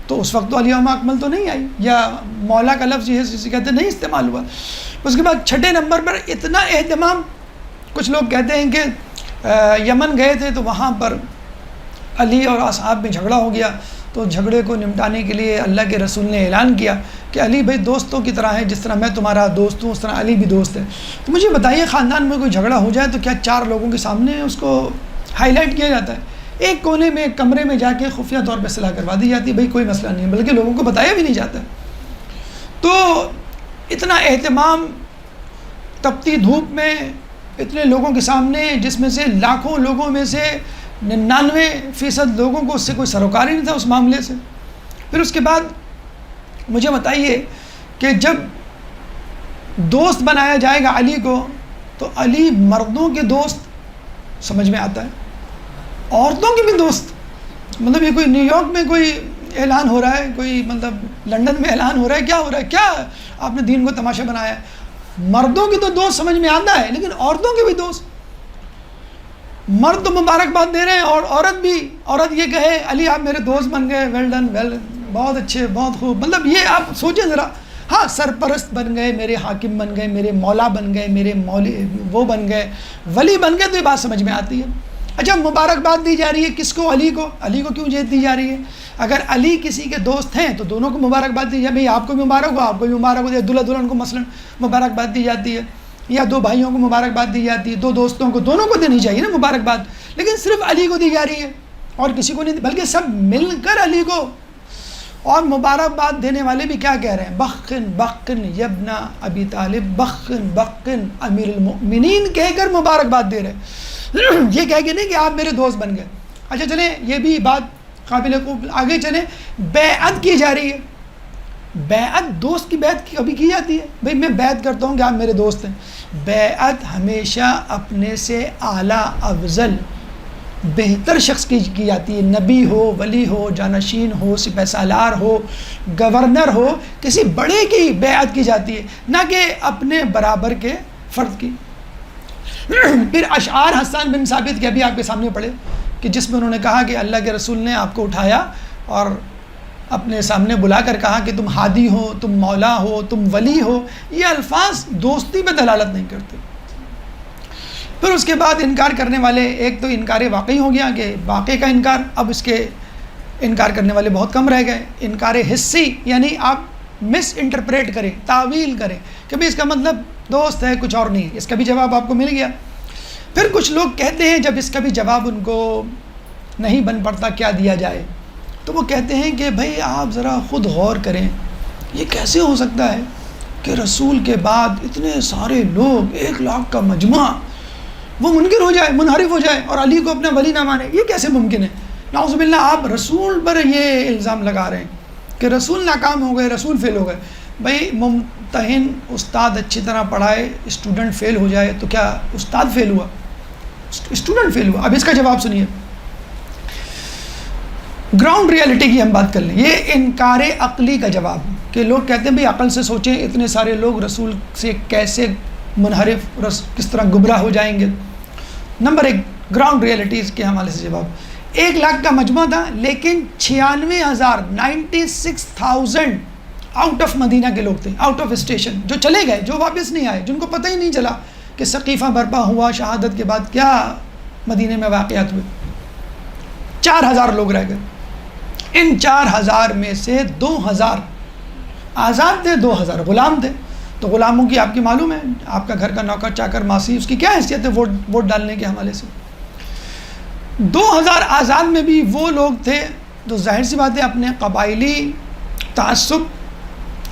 تو اس وقت تو الیوم اکمل تو نہیں آئی، یا مولا کا لفظ یہ جسے کہتے ہیں نہیں استعمال ہوا. اس کے بعد 6 نمبر پر اتنا اہتمام، کچھ لوگ کہتے ہیں کہ یمن گئے تھے تو وہاں پر علی اور اصحاب میں جھگڑا ہو گیا، تو جھگڑے کو نمٹانے کے لیے اللہ کے رسول نے اعلان کیا کہ علی بھائی دوستوں کی طرح ہے، جس طرح میں تمہارا دوست ہوں اس طرح علی بھی دوست ہے. تو مجھے بتائیے خاندان میں کوئی جھگڑا ہو جائے تو کیا 4 لوگوں کے سامنے اس کو ہائی لائٹ کیا جاتا ہے؟ ایک کونے میں ایک کمرے میں جا کے خفیہ طور پہ صلاح کروا دی جاتی ہے، بھائی کوئی مسئلہ نہیں ہے، بلکہ لوگوں کو بتایا بھی نہیں جاتا. تو اتنا اہتمام تپتی دھوپ میں اتنے لوگوں کے سامنے، جس میں سے لاکھوں لوگوں میں سے 99% لوگوں کو اس سے کوئی سروکار ہی نہیں تھا اس معاملے سے. پھر اس کے بعد مجھے بتائیے کہ جب دوست بنایا جائے گا علی کو، تو علی مردوں کے دوست سمجھ میں آتا ہے، عورتوں کے بھی دوست. مطلب یہ کوئی نیو یارک میں کوئی اعلان ہو رہا ہے، کوئی مطلب لندن میں اعلان ہو رہا ہے، کیا ہو رہا ہے؟ کیا آپ نے دین کو تماشا بنایا ہے؟ مردوں کی تو دوست سمجھ میں آتا ہے، لیکن عورتوں کے بھی دوست. مرد تو مبارکباد دے رہے ہیں، اور عورت یہ کہے علی آپ میرے دوست بن گئے، ویل ڈن، بہت اچھے، بہت خوب. مطلب یہ آپ سوچیں ذرا. ہاں سرپرست بن گئے، میرے حاکم بن گئے، میرے مولا بن گئے، میرے مولی وہ بن گئے، ولی بن گئے، تو یہ بات سمجھ میں آتی ہے. اچھا مبارکباد دی جا رہی ہے کس کو؟ علی کو. علی کو کیوں دی جا رہی ہے؟ اگر علی کسی کے دوست ہیں تو دونوں کو مبارکباد دی جائے، بھائی آپ کو بھی مبارک ہو، آپ کو بھی مبارک ہو. دلہا دلہن کو مثلا مبارکباد دی جاتی ہے، یا 2 بھائیوں کو مبارکباد دی جاتی ہے، 2 دوستوں کو، دونوں کو دینی چاہیے نا مبارکباد. لیکن صرف علی کو دی جا رہی ہے اور کسی کو نہیں، بلکہ سب مل کر علی کو. اور مبارکباد دینے والے بھی کیا کہہ رہے ہیں؟ بخن بخن یبن ابی طالب، بخن بخن امیر المؤمنین کہہ کر مبارکباد دے رہے ہیں. یہ کہہ کے نہیں کہ آپ میرے دوست بن گئے. اچھا چلیں یہ بھی بات قابل قبول. آگے چلیں، بیعت کی جا رہی ہے. بیعت، دوست کی بیعت کبھی کی جاتی ہے؟ بھئی میں بیعت کرتا ہوں کہ آپ میرے دوست ہیں. بیعت ہمیشہ اپنے سے اعلیٰ افضل بہتر شخص کی جاتی ہے. نبی ہو، ولی ہو، جانشین ہو، سپہ سالار ہو، گورنر ہو، کسی بڑے کی بیعت کی جاتی ہے، نہ کہ اپنے برابر کے فرد کی. پھر اشعار حسان بن ثابت کے ابھی آپ کے سامنے پڑھے کہ جس میں انہوں نے کہا کہ اللہ کے رسول نے آپ کو اٹھایا اور اپنے سامنے بلا کر کہا کہ تم ہادی ہو، تم مولا ہو، تم ولی ہو. یہ الفاظ دوستی پہ دلالت نہیں کرتے. پھر اس کے بعد انکار کرنے والے، ایک تو انکار واقعی ہو گیا کہ واقع کا انکار، اب اس کے انکار کرنے والے بہت کم رہ گئے. انکار حسی، یعنی آپ مس انٹرپریٹ کریں، تعویل کریں کہ بھئی اس کا مطلب دوست ہے، کچھ اور نہیں ہے. اس کا بھی جواب آپ کو مل گیا. پھر کچھ لوگ کہتے ہیں جب اس کا بھی جواب ان کو نہیں بن پڑتا کیا دیا جائے، تو وہ کہتے ہیں کہ بھئی آپ ذرا خود غور کریں، یہ کیسے ہو سکتا ہے کہ رسول کے بعد اتنے سارے لوگ 1 لاکھ کا مجموعہ وہ منکر ہو جائے، منحرف ہو جائے اور علی کو اپنا ولی نہ مانے؟ یہ کیسے ممکن ہے؟ نعوذ باللہ. آپ رسول پر یہ الزام لگا رہے ہیں کہ رسول ناکام ہو گئے، رسول فیل ہو گئے. بھئی ممتحن استاد اچھی طرح پڑھائے، اسٹوڈنٹ فیل ہو جائے تو کیا استاد فیل ہوا؟ اسٹوڈنٹ فیل ہوا. اب اس کا جواب سنیے. گراؤنڈ ریالٹی کی ہم بات کر لیں. یہ انکار عقلی کا جواب کہ لوگ کہتے ہیں بھئی عقل سے سوچیں، اتنے سارے لوگ رسول سے کیسے منحرف، کس طرح گمراہ ہو جائیں گے. نمبر 1 گراؤنڈ ریالٹیز کے حوالے سے جواب. 1 لاکھ کا مجموعہ تھا، لیکن 96,000 آؤٹ آف مدینہ کے لوگ تھے، آؤٹ آف اسٹیشن، جو چلے گئے، جو واپس نہیں آئے، جن کو پتہ ہی نہیں چلا کہ ثقیفہ برپا ہوا، شہادت کے بعد کیا مدینہ میں واقعات ہوئے. 4,000 لوگ رہ گئے. ان 4,000 میں سے 2,000 آزاد تھے، 2,000 غلام تھے. تو غلاموں کی آپ کی معلوم ہے، آپ کا گھر کا نوکر چاکر ماسی، اس کی کیا حیثیت ہے ووٹ ڈالنے کے حوالے سے. 2,000 آزاد میں بھی وہ لوگ تھے تو ظاہر سی بات ہے اپنے قبائلی تعصب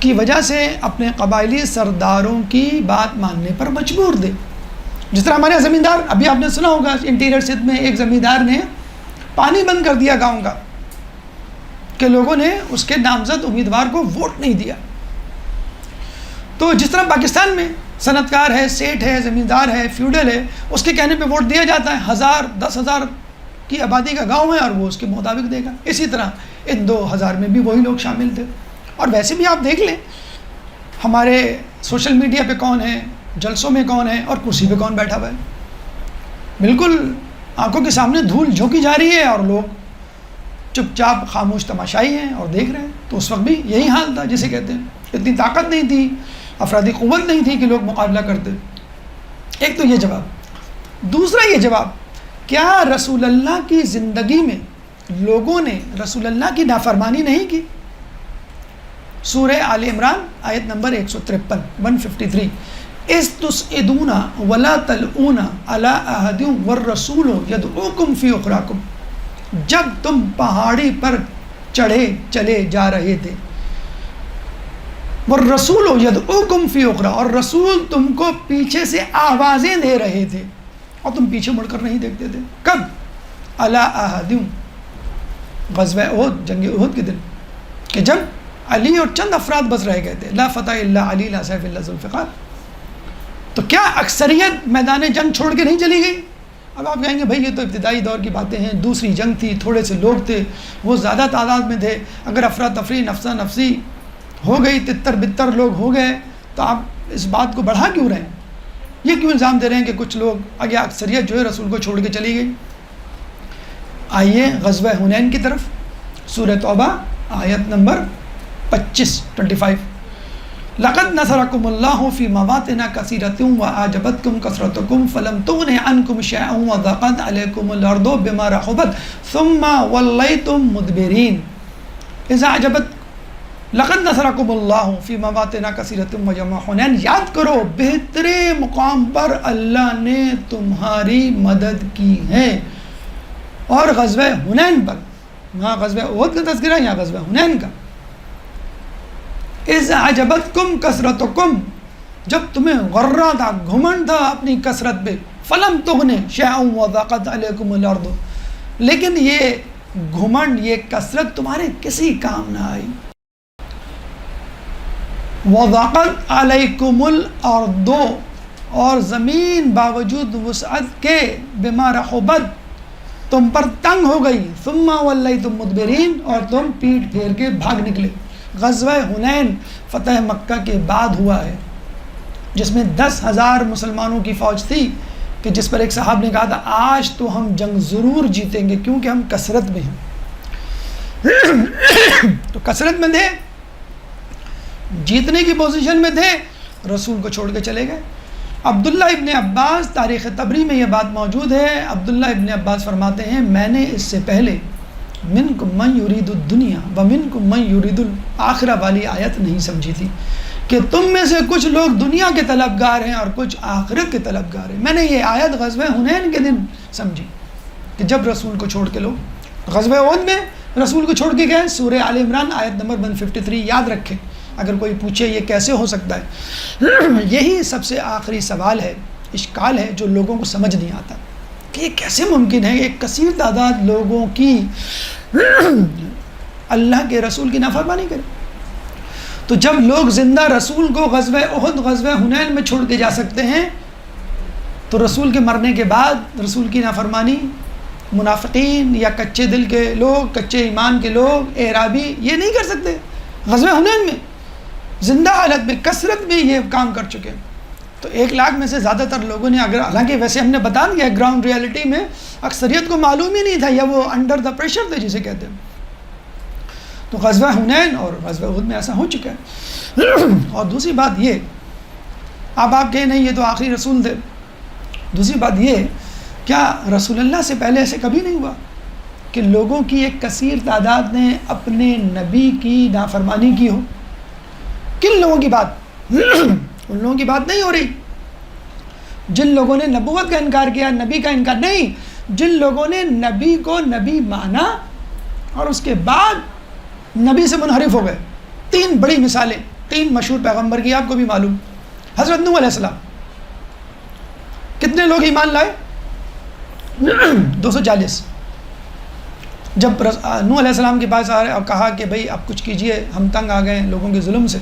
کی وجہ سے اپنے قبائلی سرداروں کی بات ماننے پر مجبور تھے. جس طرح ہمارے زمیندار، ابھی آپ نے سنا ہوگا انٹیریئر سندھ میں ایک زمیندار نے پانی بند کر دیا گاؤں کا. کہ لوگوں نے اس کے نامزد امیدوار کو ووٹ نہیں دیا۔ تو جس طرح پاکستان میں صنعت کار ہے، سیٹ ہے، زمیندار ہے، فیوڈل ہے، اس کے کہنے پہ ووٹ دیا جاتا ہے، 1000 10,000 کی آبادی کا گاؤں ہے اور وہ اس کے مطابق دے گا۔ اسی طرح ان 2000 میں بھی وہی لوگ شامل تھے۔ اور ویسے بھی آپ دیکھ لیں ہمارے سوشل میڈیا پہ کون ہے، جلسوں میں کون ہے، اور کرسی پہ کون بیٹھا ہوا ہے، بالکل آنکھوں کے سامنے دھول جھونکی جا رہی ہے اور لوگ چپ چاپ خاموش تماشائی ہیں اور دیکھ رہے ہیں۔ تو اس وقت بھی یہی حال تھا جسے کہتے ہیں، اتنی طاقت نہیں تھی، افرادی قوت نہیں تھی کہ لوگ مقابلہ کرتے۔ ایک تو یہ جواب۔ دوسرا یہ جواب، کیا رسول اللہ کی زندگی میں لوگوں نے رسول اللہ کی نافرمانی نہیں کی؟ سورہ آل عمران آیت نمبر 153 153، استسعدون ولا تلؤون علی احد والرسول یدعوکم فی اخراکم، جب تم پہاڑی پر چڑھے چلے جا رہے تھے، والرسول یدعوکم فی اخرا، اور رسول تم کو پیچھے سے آوازیں دے رہے تھے اور تم پیچھے مڑ کر نہیں دیکھتے تھے۔ کب؟ علی احد، غزوہ احد، جنگ احد کے دن، کہ جب علی اور چند افراد بس رہ گئے تھے، لا فتح الا علی لا سیف الا ذوالفقار۔ تو کیا اکثریت میدان جنگ چھوڑ کے نہیں چلی گئی؟ اب آپ کہیں گے بھائی یہ تو ابتدائی دور کی باتیں ہیں، دوسری جنگ تھی، تھوڑے سے لوگ تھے، وہ زیادہ تعداد میں تھے، اگر افراتفری نفسا نفسی ہو گئی، تتر بتر لوگ ہو گئے، تو آپ اس بات کو بڑھا کیوں رہے ہیں؟ یہ کیوں الزام دے رہے ہیں کہ کچھ لوگ آگے اکثریت جو ہے رسول کو چھوڑ کے چلی گئی؟ آئیے غزوہ حنین کی طرف، سورہ توبہ آیت نمبر 25 لقد نصرکم اللہ فی مواطن کثیرۃ وأعجبتکم کثرتکم فلم تغن عنکم شیئا وضاقت علیکم الارض بما رحبت ثم ولیتم مدبرین۔ اذا اعجبت لقد نصرکم اللہ فی مواطن کثیرۃ وجمع حنین، یاد کرو بہترے مقام پر اللہ نے تمہاری مدد کی ہے۔ اور غزوہ حنین پر، وہاں غزوہ احد کا تذکرہ، یہاں غزوہ حنین کا، اذ اعجبتکم کثرتکم، جب تمہیں غرہ تھا، گھمنڈ تھا اپنی کثرت پہ، فلم تغن شیئا وضاقت علیکم الارض، لیکن یہ گھمنڈ، یہ کثرت تمہارے کسی کام نہ آئی۔ وضاقت علیکم الارض، اور زمین باوجود وسعت کے، بما رحبت، تم پر تنگ ہو گئی، ثم ولیتم مدبرین، اور تم پیٹ پھیر کے بھاگ نکلے۔ غزوہ حنین فتح مکہ کے بعد ہوا ہے، جس میں 10,000 مسلمانوں کی فوج تھی، کہ جس پر ایک صاحب نے کہا تھا آج تو ہم جنگ ضرور جیتیں گے کیونکہ ہم کثرت میں ہیں۔ تو کثرت میں تھے، جیتنے کی پوزیشن میں تھے، رسول کو چھوڑ کے چلے گئے۔ عبداللہ ابن عباس، تاریخ طبری میں یہ بات موجود ہے، عبداللہ ابن عباس فرماتے ہیں میں نے اس سے پہلے منکم من یرید الدنیا ومنکم من یرید الآخرہ والی آیت نہیں سمجھی تھی، کہ تم میں سے کچھ لوگ دنیا کے طلبگار ہیں اور کچھ آخرت کے طلبگار ہیں۔ میں نے یہ آیت غزوہ حنین کے دن سمجھی، کہ جب رسول کو چھوڑ کے لوگ غزوہ احد میں رسول کو چھوڑ کے گئے۔ سورہ آل عمران آیت نمبر 153 یاد رکھیں، اگر کوئی پوچھے یہ کیسے ہو سکتا ہے، یہی سب سے آخری سوال ہے، اشکال ہے جو لوگوں کو سمجھ نہیں آتا، کہ یہ کیسے ممکن ہے ایک کثیر تعداد لوگوں کی اللہ کے رسول کی نافرمانی کرے۔ تو جب لوگ زندہ رسول کو غزوہ احد، غزوہ حنین میں چھوڑ کے جا سکتے ہیں، تو رسول کے مرنے کے بعد رسول کی نافرمانی منافقین یا کچے دل کے لوگ، کچے ایمان کے لوگ، اعرابی یہ نہیں کر سکتے۔ غزوہ حنین میں زندہ حالت میں کثرت میں یہ کام کر چکے۔ تو 1 لاکھ میں سے زیادہ تر لوگوں نے، اگر حالانکہ ویسے ہم نے بتا دیا گراؤنڈ ریالٹی میں اکثریت کو معلوم ہی نہیں تھا، یا وہ انڈر دا پریشر تھے جسے کہتے ہیں۔ تو غزوہ حنین اور غزوہ احد میں ایسا ہو چکا ہے۔ اور دوسری بات یہ، اب آپ کہیں نہیں یہ تو آخری رسول تھے، دوسری بات یہ، کیا رسول اللہ سے پہلے ایسے کبھی نہیں ہوا کہ لوگوں کی ایک کثیر تعداد نے اپنے نبی کی نافرمانی کی ہو؟ کن لوگوں کی بات؟ ان لوگوں کی بات نہیں ہو رہی جن لوگوں نے نبوت کا انکار کیا، نبی کا انکار نہیں، جن لوگوں نے نبی کو نبی مانا اور اس کے بعد نبی سے منحرف ہو گئے۔ 3 بڑی مثالیں، 3 مشہور پیغمبر کی، آپ کو بھی معلوم۔ حضرت نوح علیہ السلام، کتنے لوگ ایمان لائے؟ 240۔ جب نوح علیہ السلام کے پاس آ رہے اور کہا کہ بھئی اب کچھ کیجئے، ہم تنگ آ گئے ہیں لوگوں کے ظلم سے،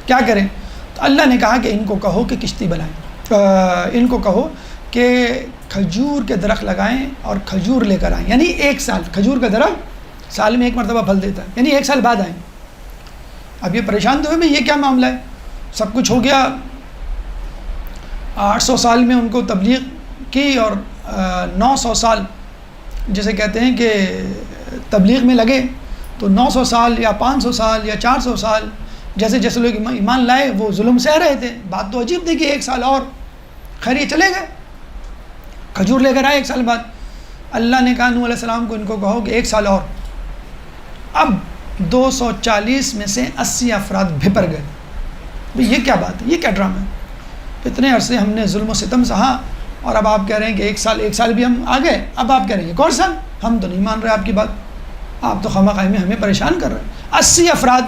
کیا کریں؟ تو اللہ نے کہا کہ ان کو کہو کہ کشتی بنائیں، ان کو کہو کہ کھجور کے درخت لگائیں اور کھجور لے کر آئیں، یعنی 1 سال کھجور کا درخت سال میں 1 مرتبہ پھل دیتا ہے، یعنی 1 سال بعد آئیں۔ اب یہ پریشان تو ہوئے بھئی یہ کیا معاملہ ہے، سب کچھ ہو گیا، 800 سال میں ان کو تبلیغ کی اور 900 سال جسے کہتے ہیں کہ تبلیغ میں لگے، تو 900 سال یا 500 سال یا 400 سال جیسے جیسے لوگ ایمان لائے وہ ظلم سہ رہے تھے۔ بات تو عجیب تھی کہ 1 سال اور، خیر یہ چلے گئے، کھجور لے کر آئے 1 سال بعد۔ اللہ نے کہا نوح علیہ السلام کو ان کو کہو کہ 1 سال اور۔ اب 240 میں سے 80 افراد بھپر گئے، بھئی یہ کیا بات ہے، یہ کیا ڈرامہ ہے، اتنے عرصے ہم نے ظلم و ستم سہا اور اب آپ کہہ رہے ہیں کہ 1 سال بھی ہم آ گئے، اب آپ کہہ رہے ہیں 1 اور سال، ہم تو نہیں مان رہے آپ کی بات، آپ تو خواہ میں ہمیں پریشان کر رہے ہیں۔ 80 افراد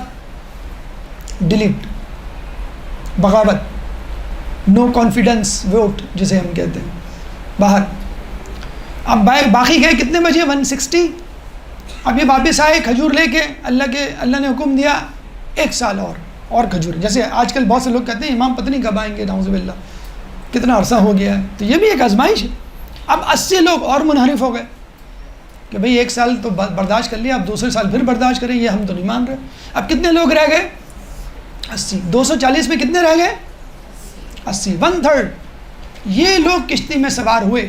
ڈیلیٹ، بغاوت، نو کانفیڈنس ووٹ جسے ہم کہتے ہیں، باہر۔ اب باقی گئے کتنے بجے؟ 160۔ اب یہ واپس آئے کھجور لے کے، اللہ نے حکم دیا 1 سال اور کھجور۔ جیسے آج کل بہت سے لوگ کہتے ہیں امام پتہ نہیں کب آئیں گے، نعوذ باللہ کتنا عرصہ ہو گیا ہے، تو یہ بھی ایک آزمائش ہے۔ اب 80 لوگ اور منحرف ہو گئے کہ بھئی 1 سال تو برداشت کر لیا، اب دوسرے سال پھر برداشت کریں، یہ ہم تو نہیں مان رہے۔ اب کتنے لوگ رہ گئے؟ 80۔ 240 میں کتنے رہ گئے؟ 80، 1/3۔ یہ لوگ کشتی میں سوار ہوئے۔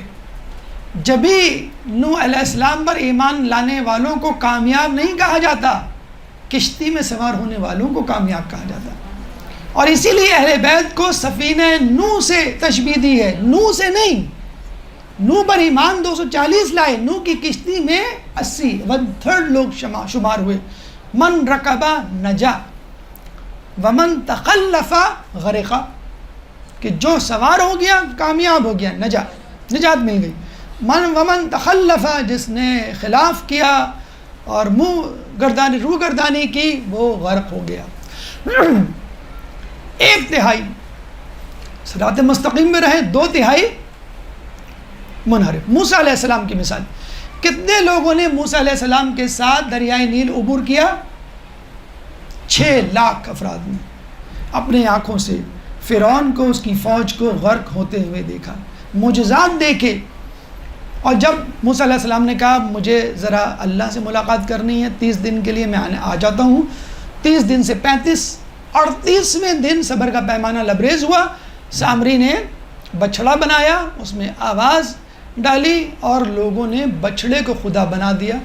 جبھی نوح علیہ السلام پر ایمان لانے والوں کو کامیاب نہیں کہا جاتا، کشتی میں سوار ہونے والوں کو کامیاب کہا جاتا۔ اور اسی لیے اہل بیت کو سفینہ نوح سے تشبیہ دی ہے، نوح سے نہیں۔ نوح پر ایمان 240 لائے، نوح کی کشتی میں 80، 1/3 لوگ شمار ہوئے۔ من رکبہ نجا ومن تخلف غرقا، کہ جو سوار ہو گیا کامیاب ہو گیا، نجات مل گئی۔ ومن تخلف، جس نے خلاف کیا اور روح گردانی کی، وہ غرق ہو گیا۔ 1/3 صراط مستقیم میں رہے، 2/3 منحرف۔ موسیٰ علیہ السلام کی مثال، کتنے لوگوں نے موسیٰ علیہ السلام کے ساتھ دریائے نیل عبور کیا؟ 6 لاکھ افراد نے اپنے آنکھوں سے فرعون کو، اس کی فوج کو غرق ہوتے ہوئے دیکھا، معجزات دیکھے۔ اور جب موسیٰ علیہ السلام نے کہا مجھے ذرا اللہ سے ملاقات کرنی ہے 30 دن کے لیے، میں آ جاتا ہوں، 30 دن سے 35، 38ویں دن صبر کا پیمانہ لبریز ہوا، سامری نے بچھڑا بنایا، اس میں آواز ڈالی اور لوگوں نے بچھڑے کو خدا بنا دیا،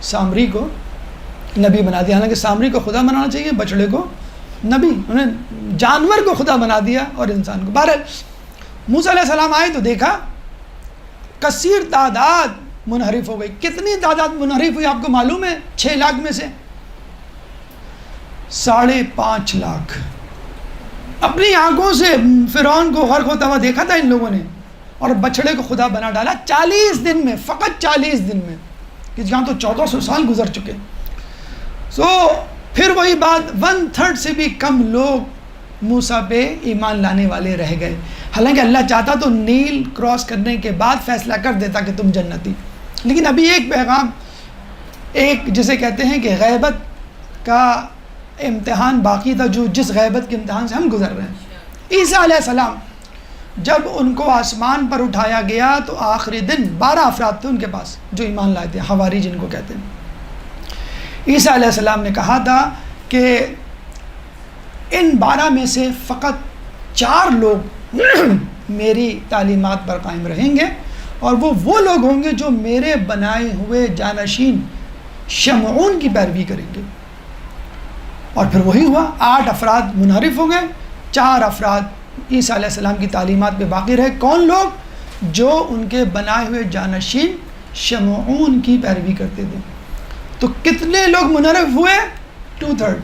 سامری کو نبی بنا دیا۔ حالانکہ سامری کو خدا بنانا چاہیے، بچھڑے کو نبی، انہیں جانور کو خدا بنا دیا اور انسان کو۔ بہرحال موسیٰ علیہ السلام آئے تو دیکھا کثیر تعداد منحرف ہو گئی۔ کتنی تعداد منحرف ہوئی آپ کو معلوم ہے؟ 6 لاکھ میں سے 5.5 لاکھ اپنی آنکھوں سے فرعون کو غرق ہوتا ہوا دیکھا تھا ان لوگوں نے، اور بچھڑے کو خدا بنا ڈالا 40 دن میں، فقط 40 دن میں، کہ جہاں تو 1400 سال گزر چکے۔ پھر وہی بات، 1/3 سے بھی کم لوگ موسیٰ پہ ایمان لانے والے رہ گئے۔ حالانکہ اللہ چاہتا تو نیل کراس کرنے کے بعد فیصلہ کر دیتا کہ تم جنتی، لیکن ابھی ایک پیغام، ایک جسے کہتے ہیں کہ غیبت کا امتحان باقی تھا، جس غیبت کے امتحان سے ہم گزر رہے ہیں۔ عیسیٰ علیہ السلام جب ان کو آسمان پر اٹھایا گیا تو آخری دن 12 افراد تھے ان کے پاس جو ایمان لائے تھے، حواری جن کو کہتے ہیں۔ عیسیٰ علیہ السلام نے کہا تھا کہ ان 12 میں سے فقط 4 لوگ میری تعلیمات پر قائم رہیں گے، اور وہ لوگ ہوں گے جو میرے بنائے ہوئے جانشین شمعون کی پیروی کریں گے۔ اور پھر وہی ہوا، 8 افراد منحرف ہو گئے، 4 افراد عیسیٰ علیہ السلام کی تعلیمات پہ باقی رہے۔ کون لوگ؟ جو ان کے بنائے ہوئے جانشین شمعون کی پیروی کرتے تھے۔ تو کتنے لوگ منحرف ہوئے؟ 2/3۔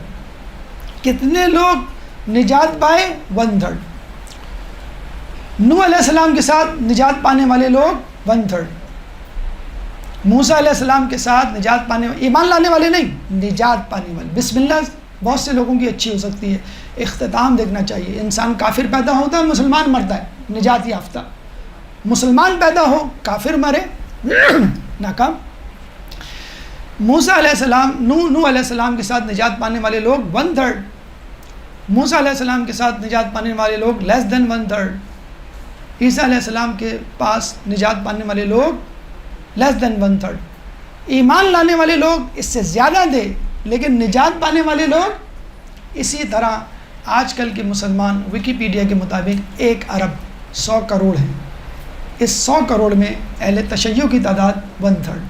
کتنے لوگ نجات پائے؟ 1/3۔ نوح علیہ السلام کے ساتھ نجات پانے والے لوگ 1/3۔ موسیٰ علیہ السلام کے ساتھ نجات پانے والے، ایمان لانے والے نہیں، نجات پانے والے۔ بسم اللہ بہت سے لوگوں کی اچھی ہو سکتی ہے، اختتام دیکھنا چاہیے۔ انسان کافر پیدا ہوتا ہے، مسلمان مرتا ہے، نجات یافتہ۔ مسلمان پیدا ہو، کافر مرے، ناکام۔ موسیٰ علیہ السلام نوح علیہ السلام کے ساتھ نجات پانے والے لوگ 1/3، موسیٰ علیہ السلام کے ساتھ نجات پانے والے لوگ لیس دین 1/3، عیسیٰ علیہ السلام کے پاس نجات پانے والے لوگ لیس دین 1/3۔ ایمان لانے والے لوگ اس سے زیادہ دے، لیکن نجات پانے والے لوگ اسی طرح آج کل کے مسلمان ویکیپیڈیا کے مطابق 1 ارب 100 کروڑ ہیں۔ اس 100 کروڑ میں اہل تشیع کی تعداد 1/3،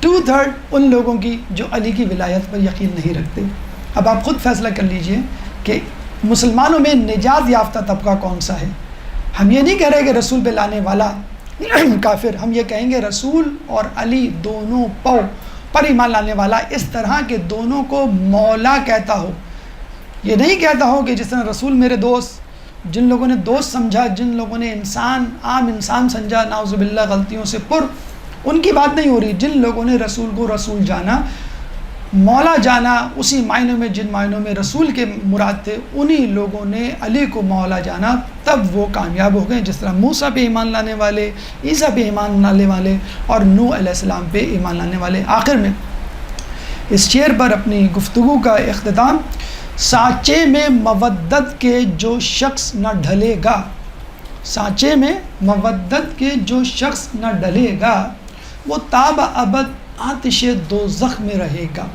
2/3 ان لوگوں کی جو علی کی ولایت پر یقین نہیں رکھتے۔ اب آپ خود فیصلہ کر لیجئے کہ مسلمانوں میں نجات یافتہ طبقہ کون سا ہے۔ ہم یہ نہیں کہہ رہے کہ رسول پہ لانے والا کافر، ہم یہ کہیں گے رسول اور علی دونوں پر ایمان لانے والا، اس طرح کہ دونوں کو مولا کہتا ہو۔ یہ نہیں کہتا ہو کہ جس طرح رسول میرے دوست، جن لوگوں نے دوست سمجھا، جن لوگوں نے عام انسان سمجھا، نعوذ باللہ غلطیوں سے ان کی بات نہیں ہو رہی۔ جن لوگوں نے رسول کو رسول جانا، مولا جانا، اسی معنوں میں جن معنوں میں رسول کے مراد تھے، انہی لوگوں نے علی کو مولا جانا، تب وہ کامیاب ہو گئے، جس طرح موسیٰ پہ ایمان لانے والے، عیسیٰ پہ ایمان لانے والے اور نوح علیہ السلام پہ ایمان لانے والے۔ آخر میں اس شعر پر اپنی گفتگو کا اختتام، سانچے میں مودت کے جو شخص نہ ڈھلے گا، سانچے میں مودت کے جو شخص نہ ڈھلے گا، وہ تاب ابد آتش دوزخ میں رہے گا۔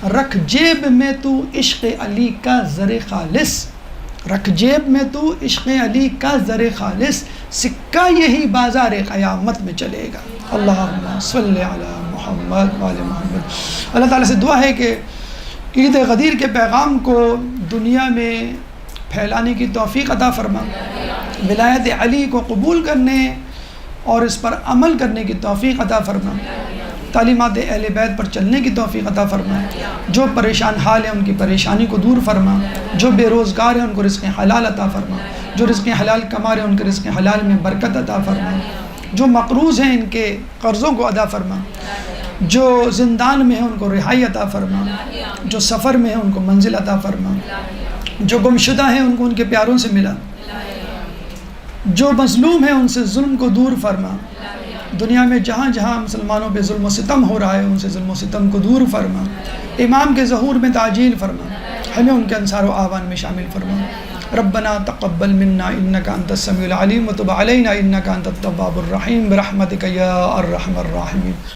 رکھ جیب میں تو عشق علی کا زر خالص، رکھ جیب میں تو عشق علی کا زر خالص، سکہ یہی بازار قیامت میں چلے گا۔ اللہم صلی علی محمد وعلی محمد۔ اللہ تعالیٰ سے دعا ہے کہ عید غدیر کے پیغام کو دنیا میں پھیلانے کی توفیق عطا فرما، ولایت علی کو قبول کرنے اور اس پر عمل کرنے کی توفیق عطا فرما، تعلیمات اہل بیت پر چلنے کی توفیق عطا فرما، جو پریشان حال ہیں ان کی پریشانی کو دور فرما، جو بے روزگار ہیں ان کو رزق حلال عطا فرما، جو رزق حلال کما رہے ہیں ان کے رزق حلال میں برکت عطا فرما، جو مقروض ہیں ان کے قرضوں کو ادا فرما، جو زندان میں ہیں ان کو رہائی عطا فرما، جو سفر میں ہیں ان کو منزل عطا فرما، جو گمشدہ ہیں ان کو ان کے پیاروں سے ملا، جو مظلوم ہیں ان سے ظلم کو دور فرما، دنیا میں جہاں جہاں مسلمانوں پہ ظلم و ستم ہو رہا ہے ان سے ظلم و ستم کو دور فرما، امام کے ظہور میں تعجیل فرما، ہمیں ان کے انصار و اعوان میں شامل فرما۔ ربنا تقبل منا انک انت السمیع العلیم وتب علینا انک انت التواب الرحیم برحمتک یا ارحم الراحمین۔